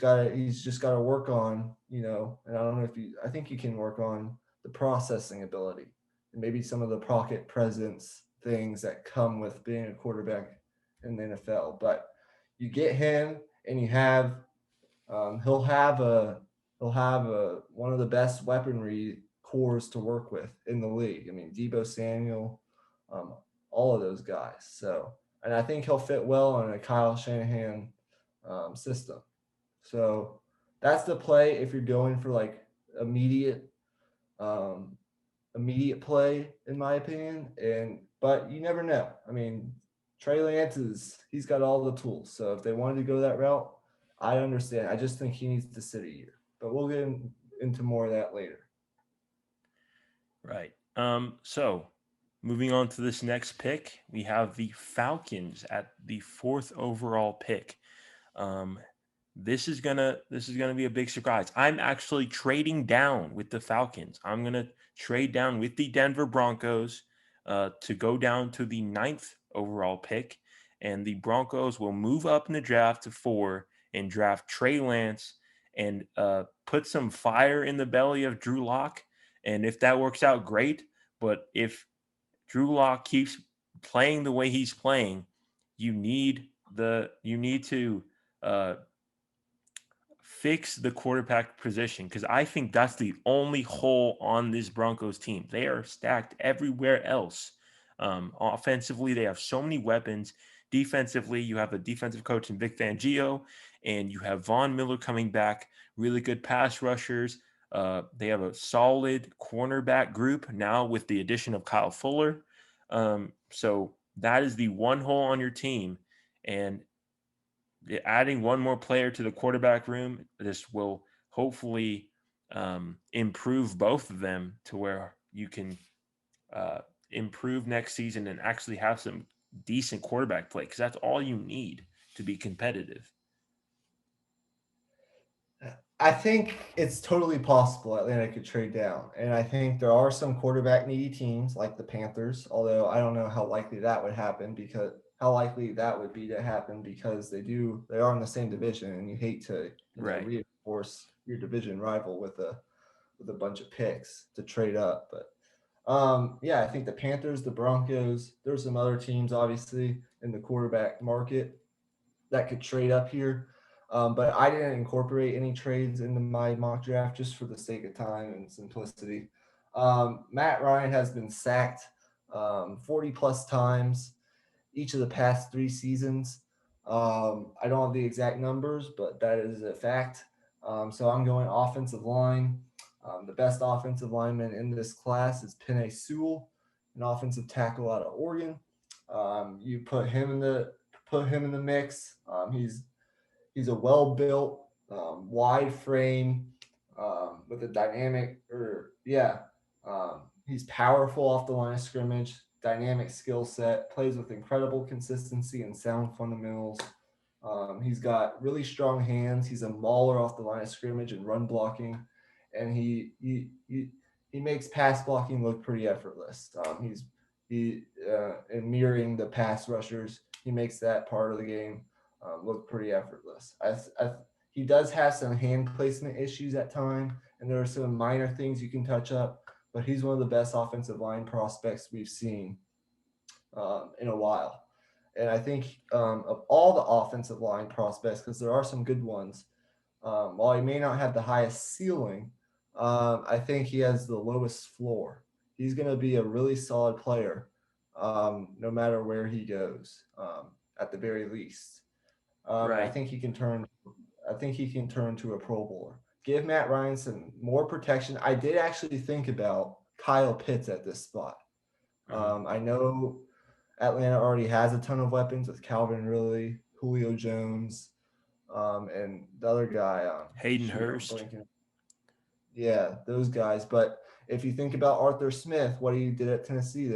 D: just gotta work on, and I don't know I think you can work on the processing ability and maybe some of the pocket presence things that come with being a quarterback in the NFL. But you get him and you have he'll have one of the best weaponry cores to work with in the league. I mean, Deebo Samuel, all of those guys. So, and I think he'll fit well on a Kyle Shanahan system. So that's the play if you're going for like immediate play, in my opinion. But you never know. I mean, Trey Lance he's got all the tools. So if they wanted to go that route, I understand. I just think he needs to sit a year. But we'll get into more of that later.
A: Right. So moving on to this next pick, we have the Falcons at the 4th overall pick. This is gonna be a big surprise. I'm actually trading down with the Falcons. I'm gonna trade down with the Denver Broncos to go down to the 9th overall pick, and the Broncos will move up in the draft to 4 and draft Trey Lance and put some fire in the belly of Drew Lock. And if that works out, great. But if Drew Lock keeps playing the way he's playing, you need to fix the quarterback position, because I think that's the only hole on this Broncos team. They are stacked everywhere else. Offensively, they have so many weapons. Defensively, you have a defensive coach in Vic Fangio, and you have Von Miller coming back, really good pass rushers. They have a solid cornerback group now with the addition of Kyle Fuller. So that is the one hole on your team. And adding one more player to the quarterback room, this will hopefully improve both of them to where you can improve next season and actually have some decent quarterback play, because that's all you need to be competitive.
D: I think it's totally possible Atlanta could trade down. And I think there are some quarterback needy teams like the Panthers, although I don't know how likely that would happen because they are in the same division, and you hate to
A: Right.
D: reinforce your division rival with a bunch of picks to trade up. But I think the Panthers, the Broncos, there's some other teams obviously in the quarterback market that could trade up here. But I didn't incorporate any trades into my mock draft just for the sake of time and simplicity. Matt Ryan has been sacked 40 plus times each of the past 3 seasons. I don't have the exact numbers, but that is a fact. So I'm going offensive line. The best offensive lineman in this class is Penei Sewell, an offensive tackle out of Oregon. You put him in the mix. He's a well-built, wide frame with a he's powerful off the line of scrimmage, dynamic skill set, plays with incredible consistency and sound fundamentals. He's got really strong hands. He's a mauler off the line of scrimmage and run blocking, and he makes pass blocking look pretty effortless. In mirroring the pass rushers, he makes that part of the game look pretty effortless. He does have some hand placement issues at times, and there are some minor things you can touch up, but he's one of the best offensive line prospects we've seen in a while. And I think of all the offensive line prospects, because there are some good ones, while he may not have the highest ceiling, I think he has the lowest floor. He's going to be a really solid player no matter where he goes, at the very least.
A: Right.
D: I think he can turn to a Pro Bowler. Give Matt Ryan some more protection. I did actually think about Kyle Pitts at this spot. I know Atlanta already has a ton of weapons with Calvin Ridley, Julio Jones, and the other guy,
A: Hayden Hurst.
D: Yeah, those guys. But if you think about Arthur Smith, what he did at Tennessee,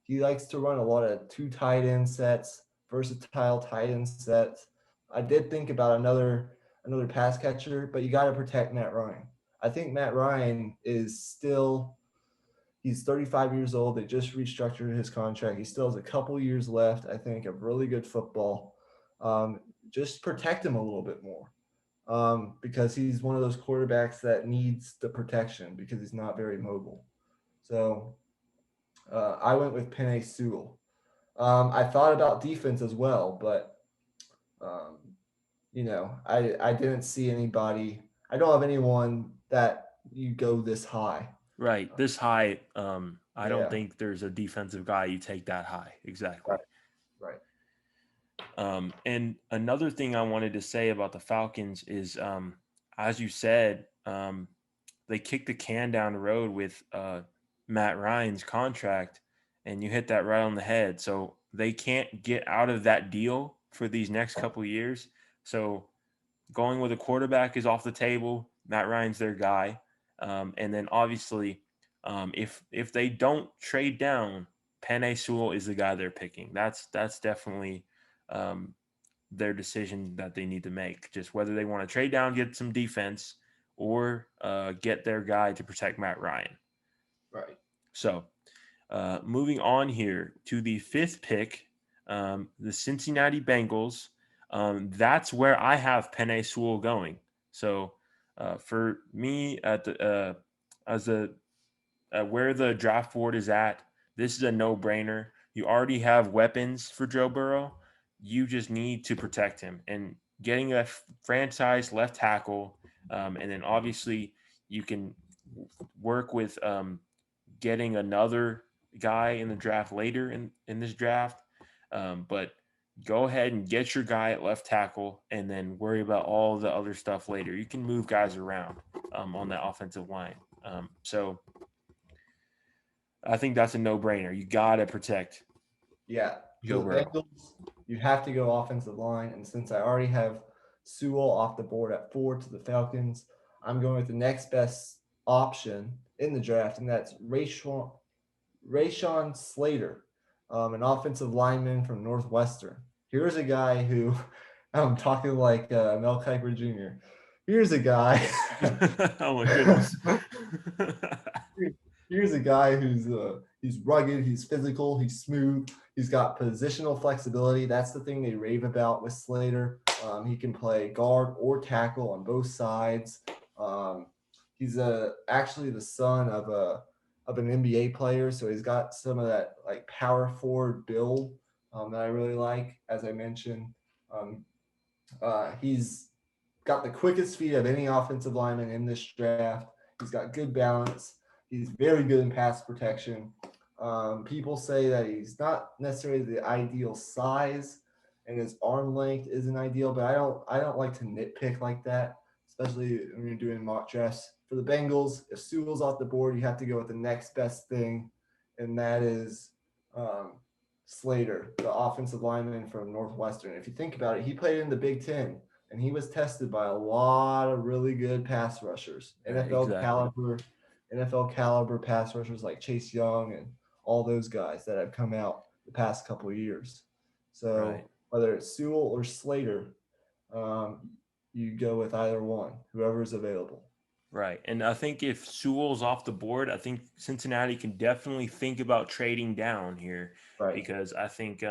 D: he likes to run a lot of 2 tight end sets, versatile tight end sets. I did think about another pass catcher, but you got to protect Matt Ryan. I think Matt Ryan he's 35 years old. They just restructured his contract. He still has a couple years left, I think, of really good football. Just protect him a little bit more because he's one of those quarterbacks that needs the protection because he's not very mobile. So I went with Penei Sewell. I thought about defense as well, but I didn't see anybody. I don't have anyone that you go this high.
A: Right. This high, I don't think there's a defensive guy you take that high. Exactly.
D: Right.
A: And another thing I wanted to say about the Falcons is, as you said, they kicked the can down the road with Matt Ryan's contract, and you hit that right on the head. So they can't get out of that deal for these next couple of years. So going with a quarterback is off the table. Matt Ryan's their guy. And then obviously, if they don't trade down, Penei Sewell is the guy they're picking. That's definitely their decision that they need to make. Just whether they want to trade down, get some defense, or get their guy to protect Matt Ryan.
D: Right.
A: So moving on here to the 5th pick, the Cincinnati Bengals. That's where I have Penei Sewell going. So for me, at the where the draft board is at, this is a no-brainer. You already have weapons for Joe Burrow. You just need to protect him. And getting a franchise left tackle, and then obviously you can work with getting another guy in the draft later in this draft. But go ahead and get your guy at left tackle and then worry about all the other stuff later. You can move guys around on that offensive line. So I think that's a no-brainer. You got to protect
D: Yeah.
A: Joe
D: For the
A: Burrow.
D: Bengals, you have to go offensive line. And since I already have Sewell off the board at 4 to the Falcons, I'm going with the next best option in the draft, and that's Rashawn Slater, an offensive lineman from Northwestern. Here's a guy who, I'm talking like Mel Kiper Jr. Here's a guy.
A: Oh my goodness.
D: Here's a guy who's he's rugged, he's physical, he's smooth, he's got positional flexibility. That's the thing they rave about with Slater. He can play guard or tackle on both sides. He's actually the son of an NBA player, so he's got some of that like power forward build that I really like. As I mentioned, he's got the quickest feet of any offensive lineman in this draft. He's got good balance. He's very good in pass protection. People say that he's not necessarily the ideal size, and his arm length isn't ideal. But I don't like to nitpick like that, especially when you're doing mock drafts. For the Bengals, if Sewell's off the board, you have to go with the next best thing, and that is Slater, the offensive lineman from Northwestern. If you think about it, he played in the Big Ten, and he was tested by a lot of really good pass rushers, NFL caliber pass rushers like Chase Young and all those guys that have come out the past couple of years. So
A: Right.
D: whether it's Sewell or Slater, you go with either one, whoever's available.
A: Right. And I think if Sewell's off the board, I think Cincinnati can definitely think about trading down here
D: Right.
A: because I think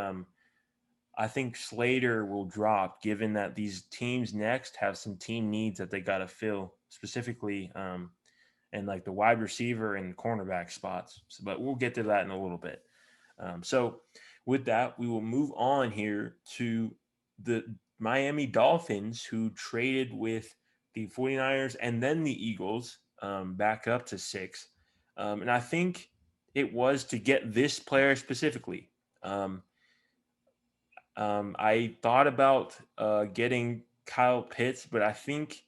A: Slater will drop given that these teams next have some team needs that they got to fill specifically and like the wide receiver and cornerback spots. So, but we'll get to that in a little bit. So with that, we will move on here to the Miami Dolphins, who traded with the 49ers and then the Eagles back up to 6. And I think it was to get this player specifically. I thought about getting Kyle Pitts, but I think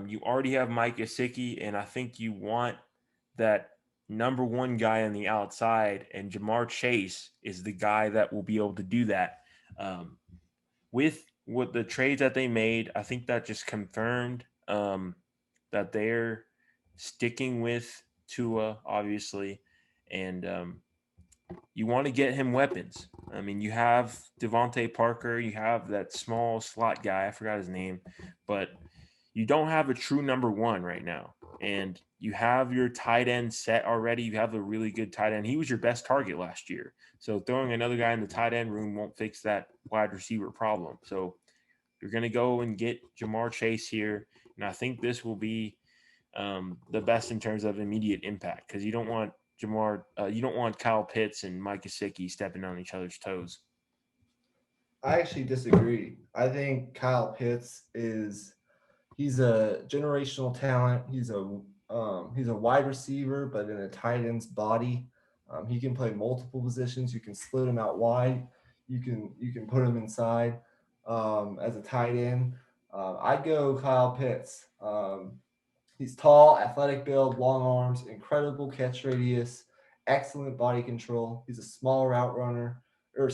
A: you already have Mike Gesicki, and I think you want that number one guy on the outside, and Jamar Chase is the guy that will be able to do that. With what the trades that they made, I think that just confirmed that they're sticking with Tua, obviously, and you want to get him weapons. I mean, you have Devontae Parker, you have that small slot guy, I forgot his name, but you don't have a true number one right now. And you have your tight end set already. You have a really good tight end. He was your best target last year. So throwing another guy in the tight end room won't fix that wide receiver problem. So you're going to go and get Jamar Chase here. And I think this will be the best in terms of immediate impact because you don't want you don't want Kyle Pitts and Mike Gesicki stepping on each other's toes.
D: I actually disagree. I think Kyle Pitts he's a generational talent. He's a wide receiver, but in a tight end's body. He can play multiple positions. You can split him out wide. You can put him inside as a tight end. I'd go Kyle Pitts. He's tall, athletic build, long arms, incredible catch radius, excellent body control. He's a smart route runner. I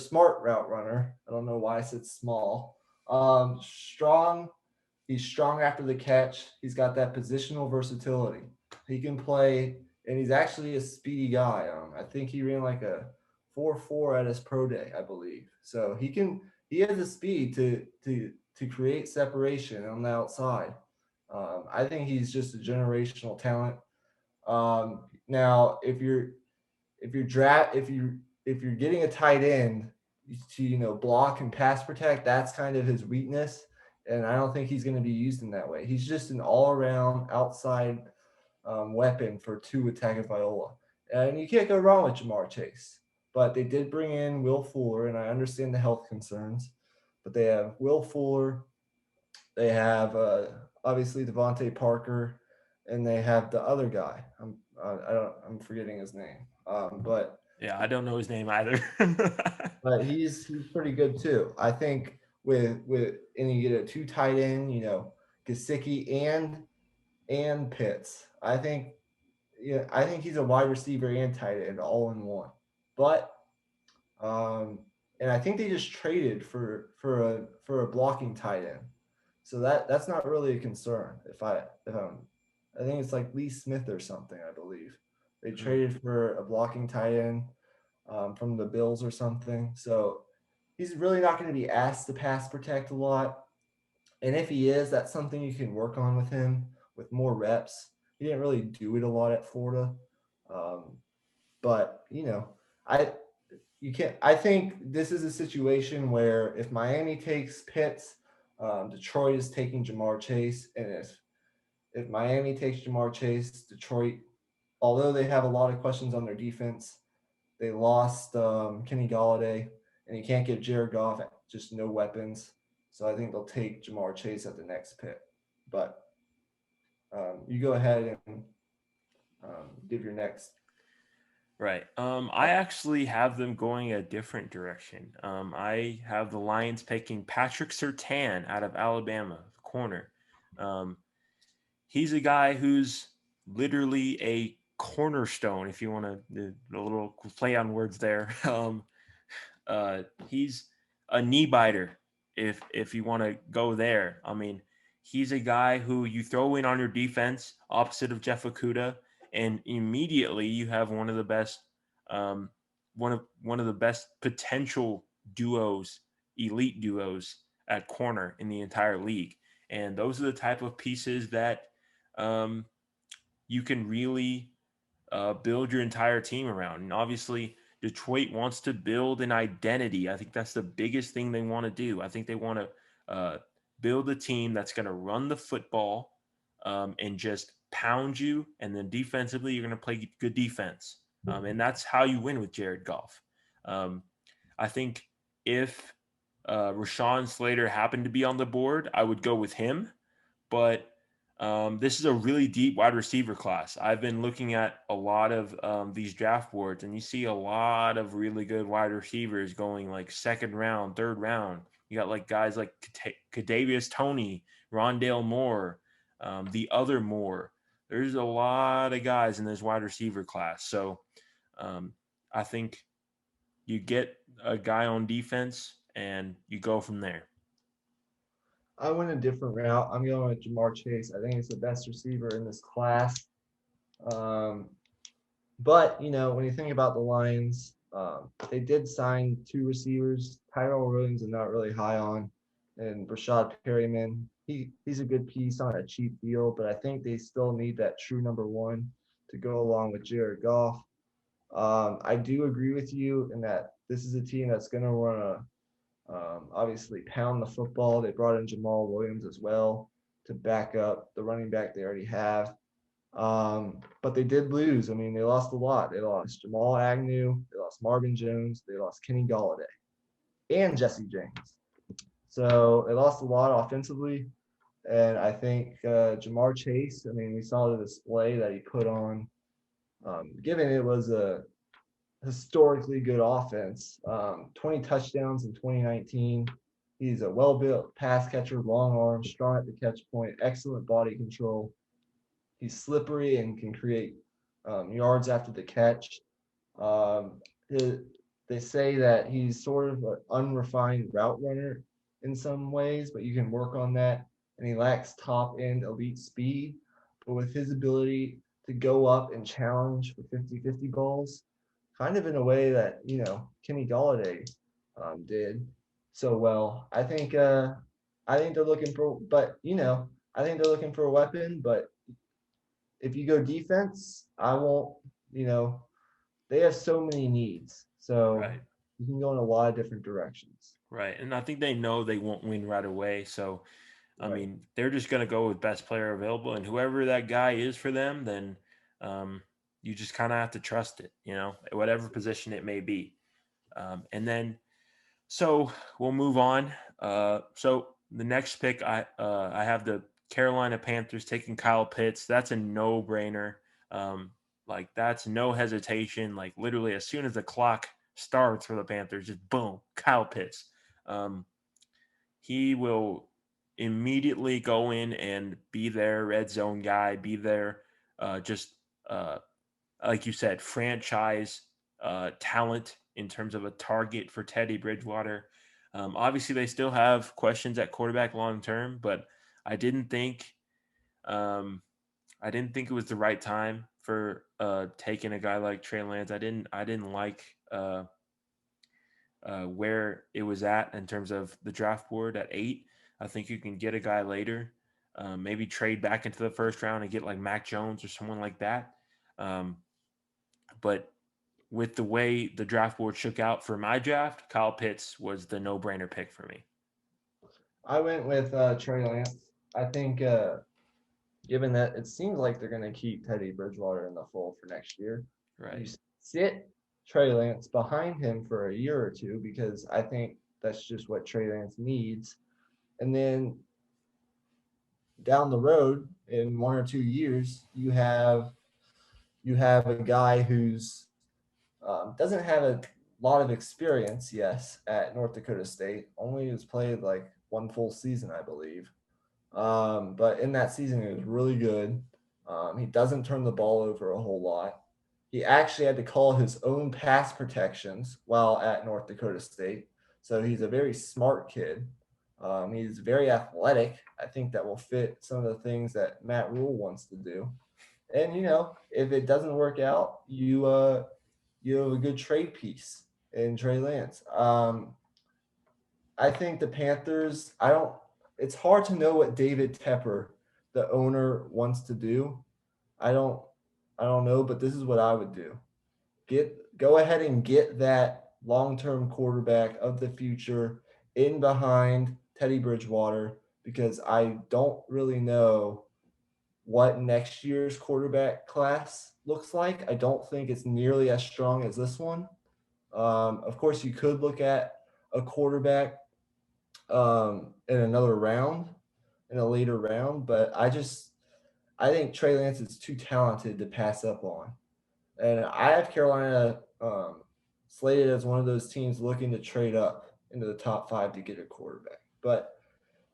D: don't know why I said small. Strong. He's strong after the catch. He's got that positional versatility. He can play, and he's actually a speedy guy. I think he ran like a 4.4 at his pro day, I believe. So he has the speed to create separation on the outside. I think he's just a generational talent. Now, if you're getting a tight end to block and pass protect, that's kind of his weakness, and I don't think he's going to be used in that way. He's just an all-around outside weapon for Tua Tagovailoa, and you can't go wrong with Jamar Chase. But they did bring in Will Fuller, and I understand the health concerns, but they have Will Fuller, They have obviously Devontae Parker, and they have the other guy. I'm forgetting his name. But
A: Yeah, I don't know his name either.
D: he's pretty good too. I think with and you get a 2 tight end, Gesicki and Pitts. I think he's a wide receiver and tight end all in one. But and I think they just traded for a blocking tight end. So that's not really a concern. I think it's like Lee Smith or something, I believe. They traded for a blocking tight end from the Bills or something. So he's really not going to be asked to pass protect a lot. And if he is, that's something you can work on with him with more reps. He didn't really do it a lot at Florida. Um, but I you can't. I think this is a situation where if Miami takes Pitts, Detroit is taking Jamar Chase, and if Miami takes Jamar Chase, Detroit, although they have a lot of questions on their defense, they lost Kenny Galladay, and you can't get Jared Goff just no weapons. So I think they'll take Jamar Chase at the next pick. But you go ahead and give your next.
A: Right. I actually have them going a different direction. I have the Lions picking Patrick Surtain out of Alabama, the corner. He's a guy who's literally a cornerstone, if you want to, a little play on words there. He's a knee biter, if you want to go there. I mean, he's a guy who you throw in on your defense opposite of Jeff Okuda, and immediately you have one of the best one of the best potential duos, elite duos at corner in the entire league. And those are the type of pieces that you can really build your entire team around. And obviously Detroit wants to build an identity. I think that's the biggest thing they want to do. I think they want to build a team that's going to run the football and just pound you. And then defensively, you're going to play good defense. And that's how you win with Jared Goff. I think if Rashawn Slater happened to be on the board, I would go with him. But this is a really deep wide receiver class. I've been looking at a lot of these draft boards, and you see a lot of really good wide receivers going like second round, third round. You got like guys like Kadarius Toney, Rondale Moore, the other Moore. There's a lot of guys in this wide receiver class. So I think you get a guy on defense and you go from there.
D: I went a different route. I'm going with Jamar Chase. I think he's the best receiver in this class. But when you think about the Lions, they did sign 2 receivers. Tyrell Williams is not really high on, and Rashad Perryman. He's a good piece on a cheap deal, but I think they still need that true number 1 to go along with Jared Goff. I do agree with you in that this is a team that's going to run obviously pound the football. They brought in Jamal Williams as well to back up the running back they already have. But they did lose. I mean, they lost a lot. They lost Jamal Agnew. They lost Marvin Jones. They lost Kenny Galladay and Jesse James. So they lost a lot offensively. And I think Jamar Chase, I mean, we saw the display that he put on, given it was a historically good offense. 20 touchdowns in 2019. He's a well-built pass catcher, long arms, strong at the catch point, excellent body control. He's slippery and can create yards after the catch. They say that he's sort of an unrefined route runner in some ways, but you can work on that. And he lacks top-end elite speed. But with his ability to go up and challenge for 50-50 balls, kind of in a way that Kenny Galladay did so well. I think they're looking for, I think they're looking for a weapon. But if you go defense, I won't. They have so many needs, so
A: Right.
D: you can go in a lot of different directions.
A: Right. And I think they know they won't win right away. So, I
D: Right.
A: mean, they're just going to go with best player available. And whoever that guy is for them, then you just kind of have to trust it, whatever position it may be. And then, so we'll move on. So the next pick, I have the Carolina Panthers taking Kyle Pitts. That's a no-brainer. Like that's no hesitation. Like literally, as soon as the clock starts for the Panthers, just boom, Kyle Pitts. Um, he will immediately go in and be their red zone guy. Be there, just uh, like you said, franchise talent in terms of a target for Teddy Bridgewater. Obviously, they still have questions at quarterback long term, but I didn't think um, I didn't think it was the right time for taking a guy like Trey Lance. I didn't like where it was at in terms of the draft board at 8. I think you can get a guy later, maybe trade back into the first round and get like Mac Jones or someone like that. Um, but with the way the draft board shook out for my draft, Kyle Pitts was the no-brainer pick for me.
D: I went with Trey Lance. I think given that it seems like they're going to keep Teddy Bridgewater in the fold for next year, you
A: Right.
D: sit Trey Lance behind him for a year or two because I think that's just what Trey Lance needs. And then down the road in 1 or 2 years, you have a guy who's doesn't have a lot of experience, yes, at North Dakota State. Only has played like one full season, I believe. But in that season, he was really good. He doesn't turn the ball over a whole lot. He actually had to call his own pass protections while at North Dakota State. So he's a very smart kid. He's very athletic. I think that will fit some of the things that Matt Rule wants to do. And if it doesn't work out, you have a good trade piece in Trey Lance. I think the Panthers. I don't. It's hard to know what David Tepper, the owner, wants to do. I don't. I don't know, but this is what I would do. Go ahead and get that long-term quarterback of the future in behind Teddy Bridgewater because I don't really know what next year's quarterback class looks like. I don't think it's nearly as strong as this one. Of course, you could look at a quarterback in another round, in a later round, but I think Trey Lance is too talented to pass up on. And I have Carolina slated as one of those teams looking to trade up into the top 5 to get a quarterback. But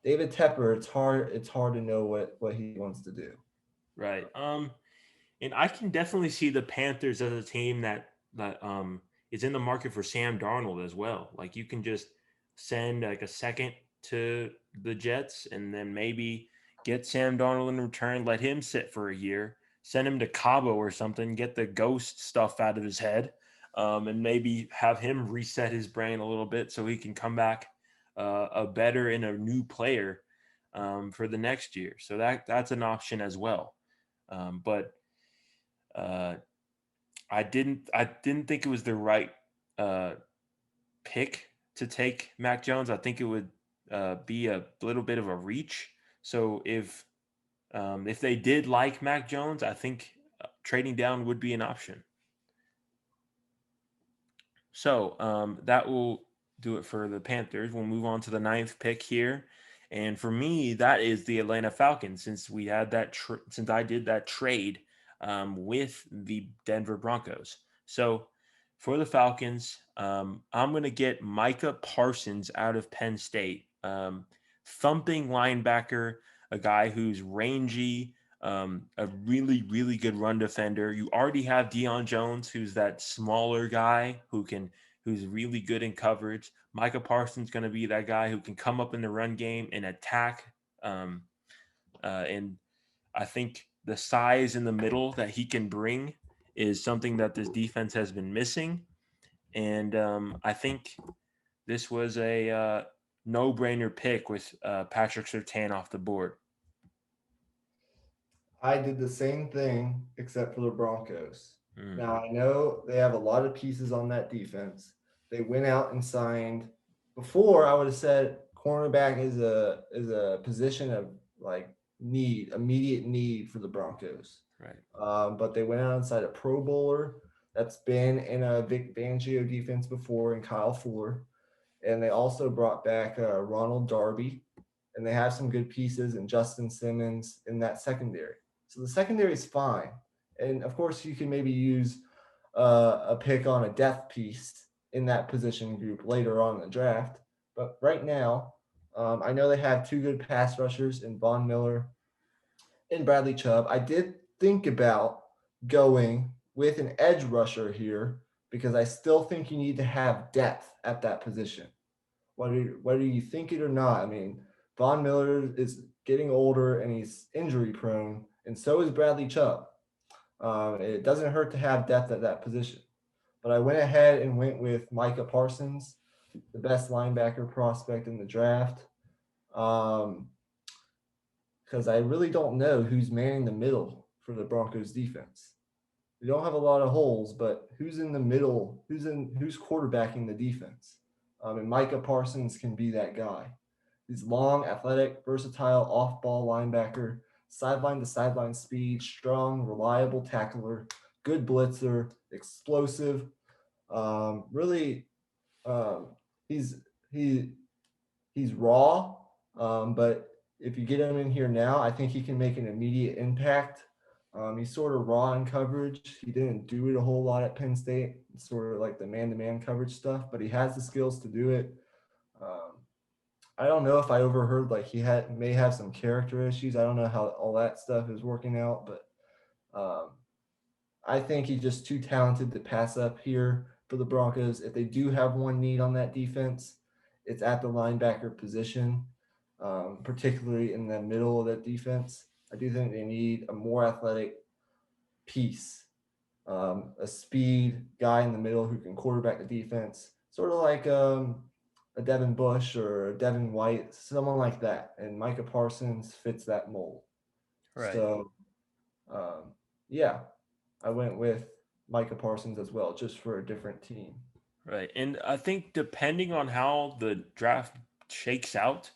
D: David Tepper, it's hard. It's hard to know what he wants to do.
A: Right. And I can definitely see the Panthers as a team that is in the market for Sam Darnold as well. Like you can just send like a second to the Jets and then maybe get Sam Darnold in return, let him sit for a year, send him to Cabo or something, get the ghost stuff out of his head, and maybe have him reset his brain a little bit so he can come back a better and a new player for the next year. So that's an option as well. But uh, I didn't think it was the right uh, pick to take Mac Jones. I think it would be a little bit of a reach. So if they did like Mac Jones, I think trading down would be an option. So that will do it for the Panthers. We'll move on to the 9th pick here. And for me, that is the Atlanta Falcons. Since we had that, since I did that trade with the Denver Broncos. So for the Falcons, I'm going to get Micah Parsons out of Penn State, thumping linebacker, a guy who's rangy, a really, really good run defender. You already have Deion Jones, who's that smaller guy who's really good in coverage. Micah Parsons going to be that guy who can come up in the run game and attack. And I think the size in the middle that he can bring is something that this defense has been missing. And I think this was a no-brainer pick with Patrick Surtain off the board.
D: I did the same thing except for the Broncos.
A: Mm.
D: Now I know they have a lot of pieces on that defense. They went out and signed. Before I would have said cornerback is a position of like immediate need for the Broncos.
A: Right.
D: But they went out and signed a Pro Bowler that's been in a Vic Fangio defense before, and Kyle Fuller, and they also brought back Ronald Darby, and they have some good pieces in Justin Simmons in that secondary. So the secondary is fine. And of course, you can maybe use a pick on a depth piece in that position group later on in the draft. But right now, I know they have two good pass rushers in Von Miller and Bradley Chubb. I did think about going with an edge rusher here because I still think you need to have depth at that position. Whether you think it or not, I mean, Von Miller is getting older and he's injury prone, and so is Bradley Chubb. It doesn't hurt to have depth at that position. But I went ahead and went with Micah Parsons, the best linebacker prospect in the draft. Because I really don't know who's manning the middle for the Broncos defense. We don't have a lot of holes, but who's in the middle? Who's quarterbacking the defense? And Micah Parsons can be that guy. He's long, athletic, versatile, off-ball linebacker, sideline to sideline speed, strong, reliable tackler, good blitzer, explosive. Really, he's raw, but if you get him in here now, I think he can make an immediate impact. He's sort of raw in coverage. He didn't do it a whole lot at Penn State, sort of like the man-to-man coverage stuff, but he has the skills to do it. I don't know if I overheard like he may have some character issues. I don't know how all that stuff is working out, but I think he's just too talented to pass up here for the Broncos. If they do have one need on that defense, it's at the linebacker position, particularly in the middle of that defense. I do think they need a more athletic piece, a speed guy in the middle who can quarterback the defense, sort of like a Devin Bush or a Devin White, someone like that. And Micah Parsons fits that mold.
A: Right.
D: So, yeah, I went with Micah Parsons as well, just for a different team.
A: Right. And I think depending on how the draft shakes out,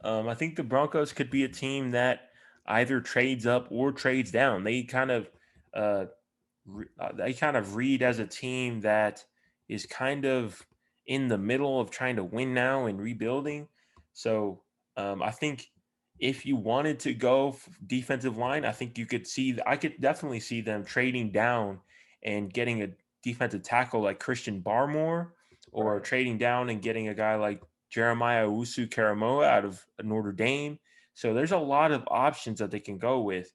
A: I think the Broncos could be a team that either trades up or trades down. They kind of read as a team that is kind of in the middle of trying to win now and rebuilding. So I think if you wanted to go defensive line, I think I could definitely see them trading down and getting a defensive tackle like Christian Barmore, or
D: Right.
A: trading down and getting a guy like Jeremiah Owusu-Karamoah out of Notre Dame. So there's a lot of options that they can go with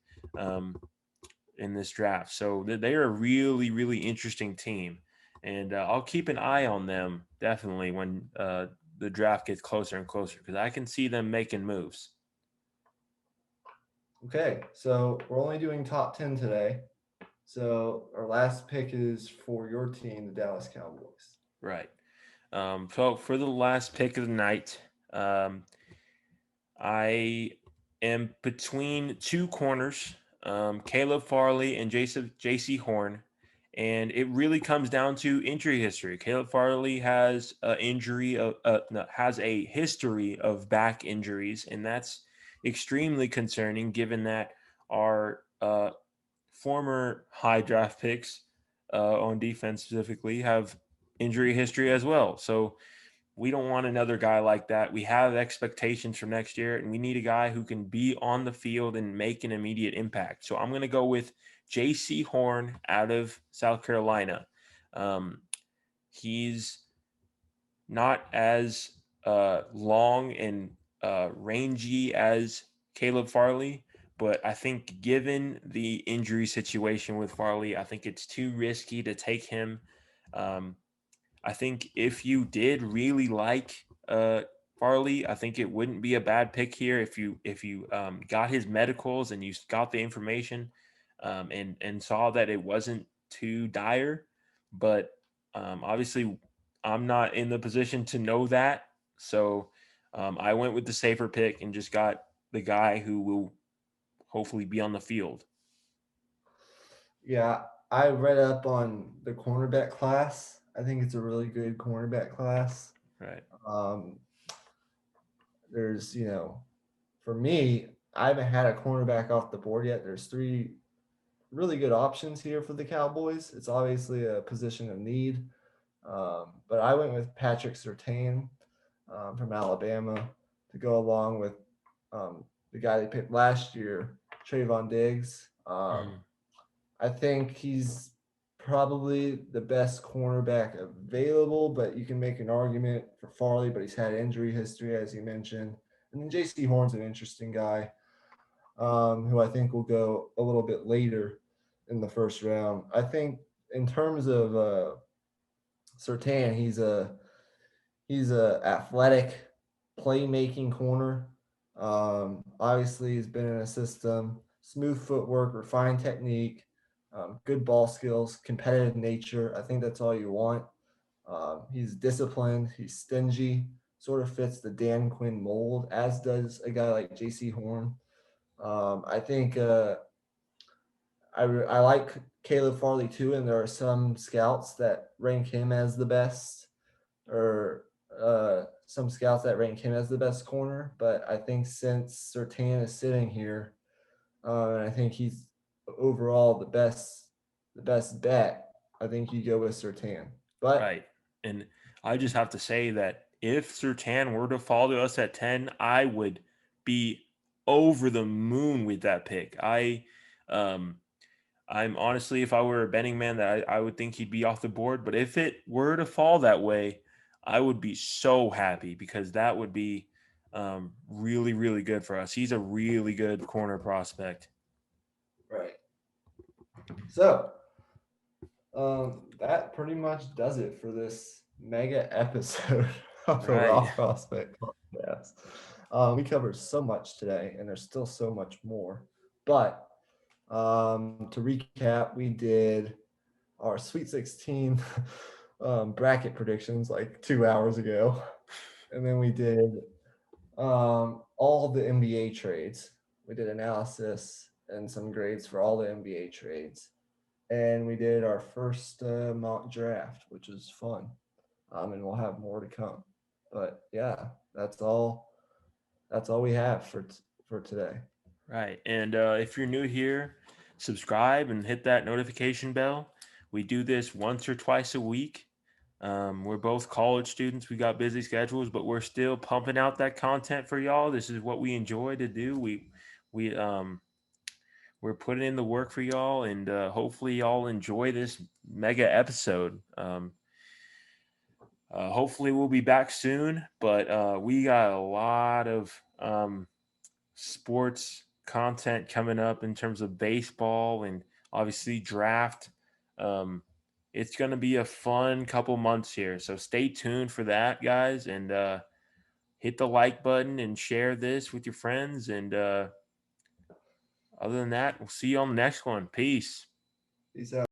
A: in this draft. So they are a really, really interesting team. And I'll keep an eye on them definitely when the draft gets closer and closer, because I can see them making moves.
D: Okay, so we're only doing top 10 today. So our last pick is for your team, the Dallas Cowboys.
A: Right. So for the last pick of the night, I am between two corners, Caleb Farley and J.C. Horn, and it really comes down to injury history. Caleb Farley has has a history of back injuries, and that's extremely concerning given that our former high draft picks on defense specifically have injury history as well. So we don't want another guy like that. We have expectations for next year, and we need a guy who can be on the field and make an immediate impact. So I'm going to go with J.C. Horn out of South Carolina. He's not as long and rangy as Caleb Farley, but I think given the injury situation with Farley, I think it's too risky to take him. I think if you did really like Farley, I think it wouldn't be a bad pick here if you got his medicals and you got the information and saw that it wasn't too dire. But obviously, I'm not in the position to know that, so I went with the safer pick and just got the guy who will hopefully be on the field.
D: Yeah, I read up on the cornerback class. I think it's a really good cornerback class.
A: Right.
D: There's, for me, I haven't had a cornerback off the board yet. There's three really good options here for the Cowboys. It's obviously a position of need. But I went with Patrick Surtain from Alabama to go along with the guy they picked last year, Trayvon Diggs. I think he's probably the best cornerback available, but you can make an argument for Farley, but he's had injury history, as you mentioned. And then J.C. Horn's an interesting guy, who I think will go a little bit later in the first round. I think in terms of Surtain, he's a athletic playmaking corner. Obviously, he's been in a system, smooth footwork, refined technique, good ball skills, competitive nature. I think that's all you want. He's disciplined. He's stingy. Sort of fits the Dan Quinn mold, as does a guy like J.C. Horn. I think I like Caleb Farley too, and there are some scouts that rank him as the best, or some scouts that rank him as the best corner. But I think since Surtain is sitting here, and I think he's overall the best bet, I think you go with Surtain. But
A: Right. And I just have to say that if Surtain were to fall to us at 10, I would be over the moon with that pick. I'm honestly, if I were a betting man, that I would think he'd be off the board. But if it were to fall that way, I would be so happy, because that would be really, really good for us. He's a really good corner prospect.
D: right. So that pretty much does it for this mega episode of the Raw
A: Right.
D: Prospect Podcast. We covered so much today, and there's still so much more. But to recap, we did our Sweet 16 bracket predictions like 2 hours ago, and then we did all the NBA trades. We did analysis and some grades for all the NBA trades, and we did our first mock draft, which was fun. And we'll have more to come. But yeah, that's all we have for today.
A: Right. And if you're new here, subscribe and hit that notification bell. We do this once or twice a week. We're both college students. We got busy schedules, but we're still pumping out that content for y'all. This is what we enjoy to do. We're putting in the work for y'all, and hopefully y'all enjoy this mega episode. Hopefully we'll be back soon, but we got a lot of sports content coming up in terms of baseball and obviously draft. It's going to be a fun couple months here, so stay tuned for that, guys, and hit the like button and share this with your friends. And other than that, we'll see you on the next one. Peace.
D: Peace out.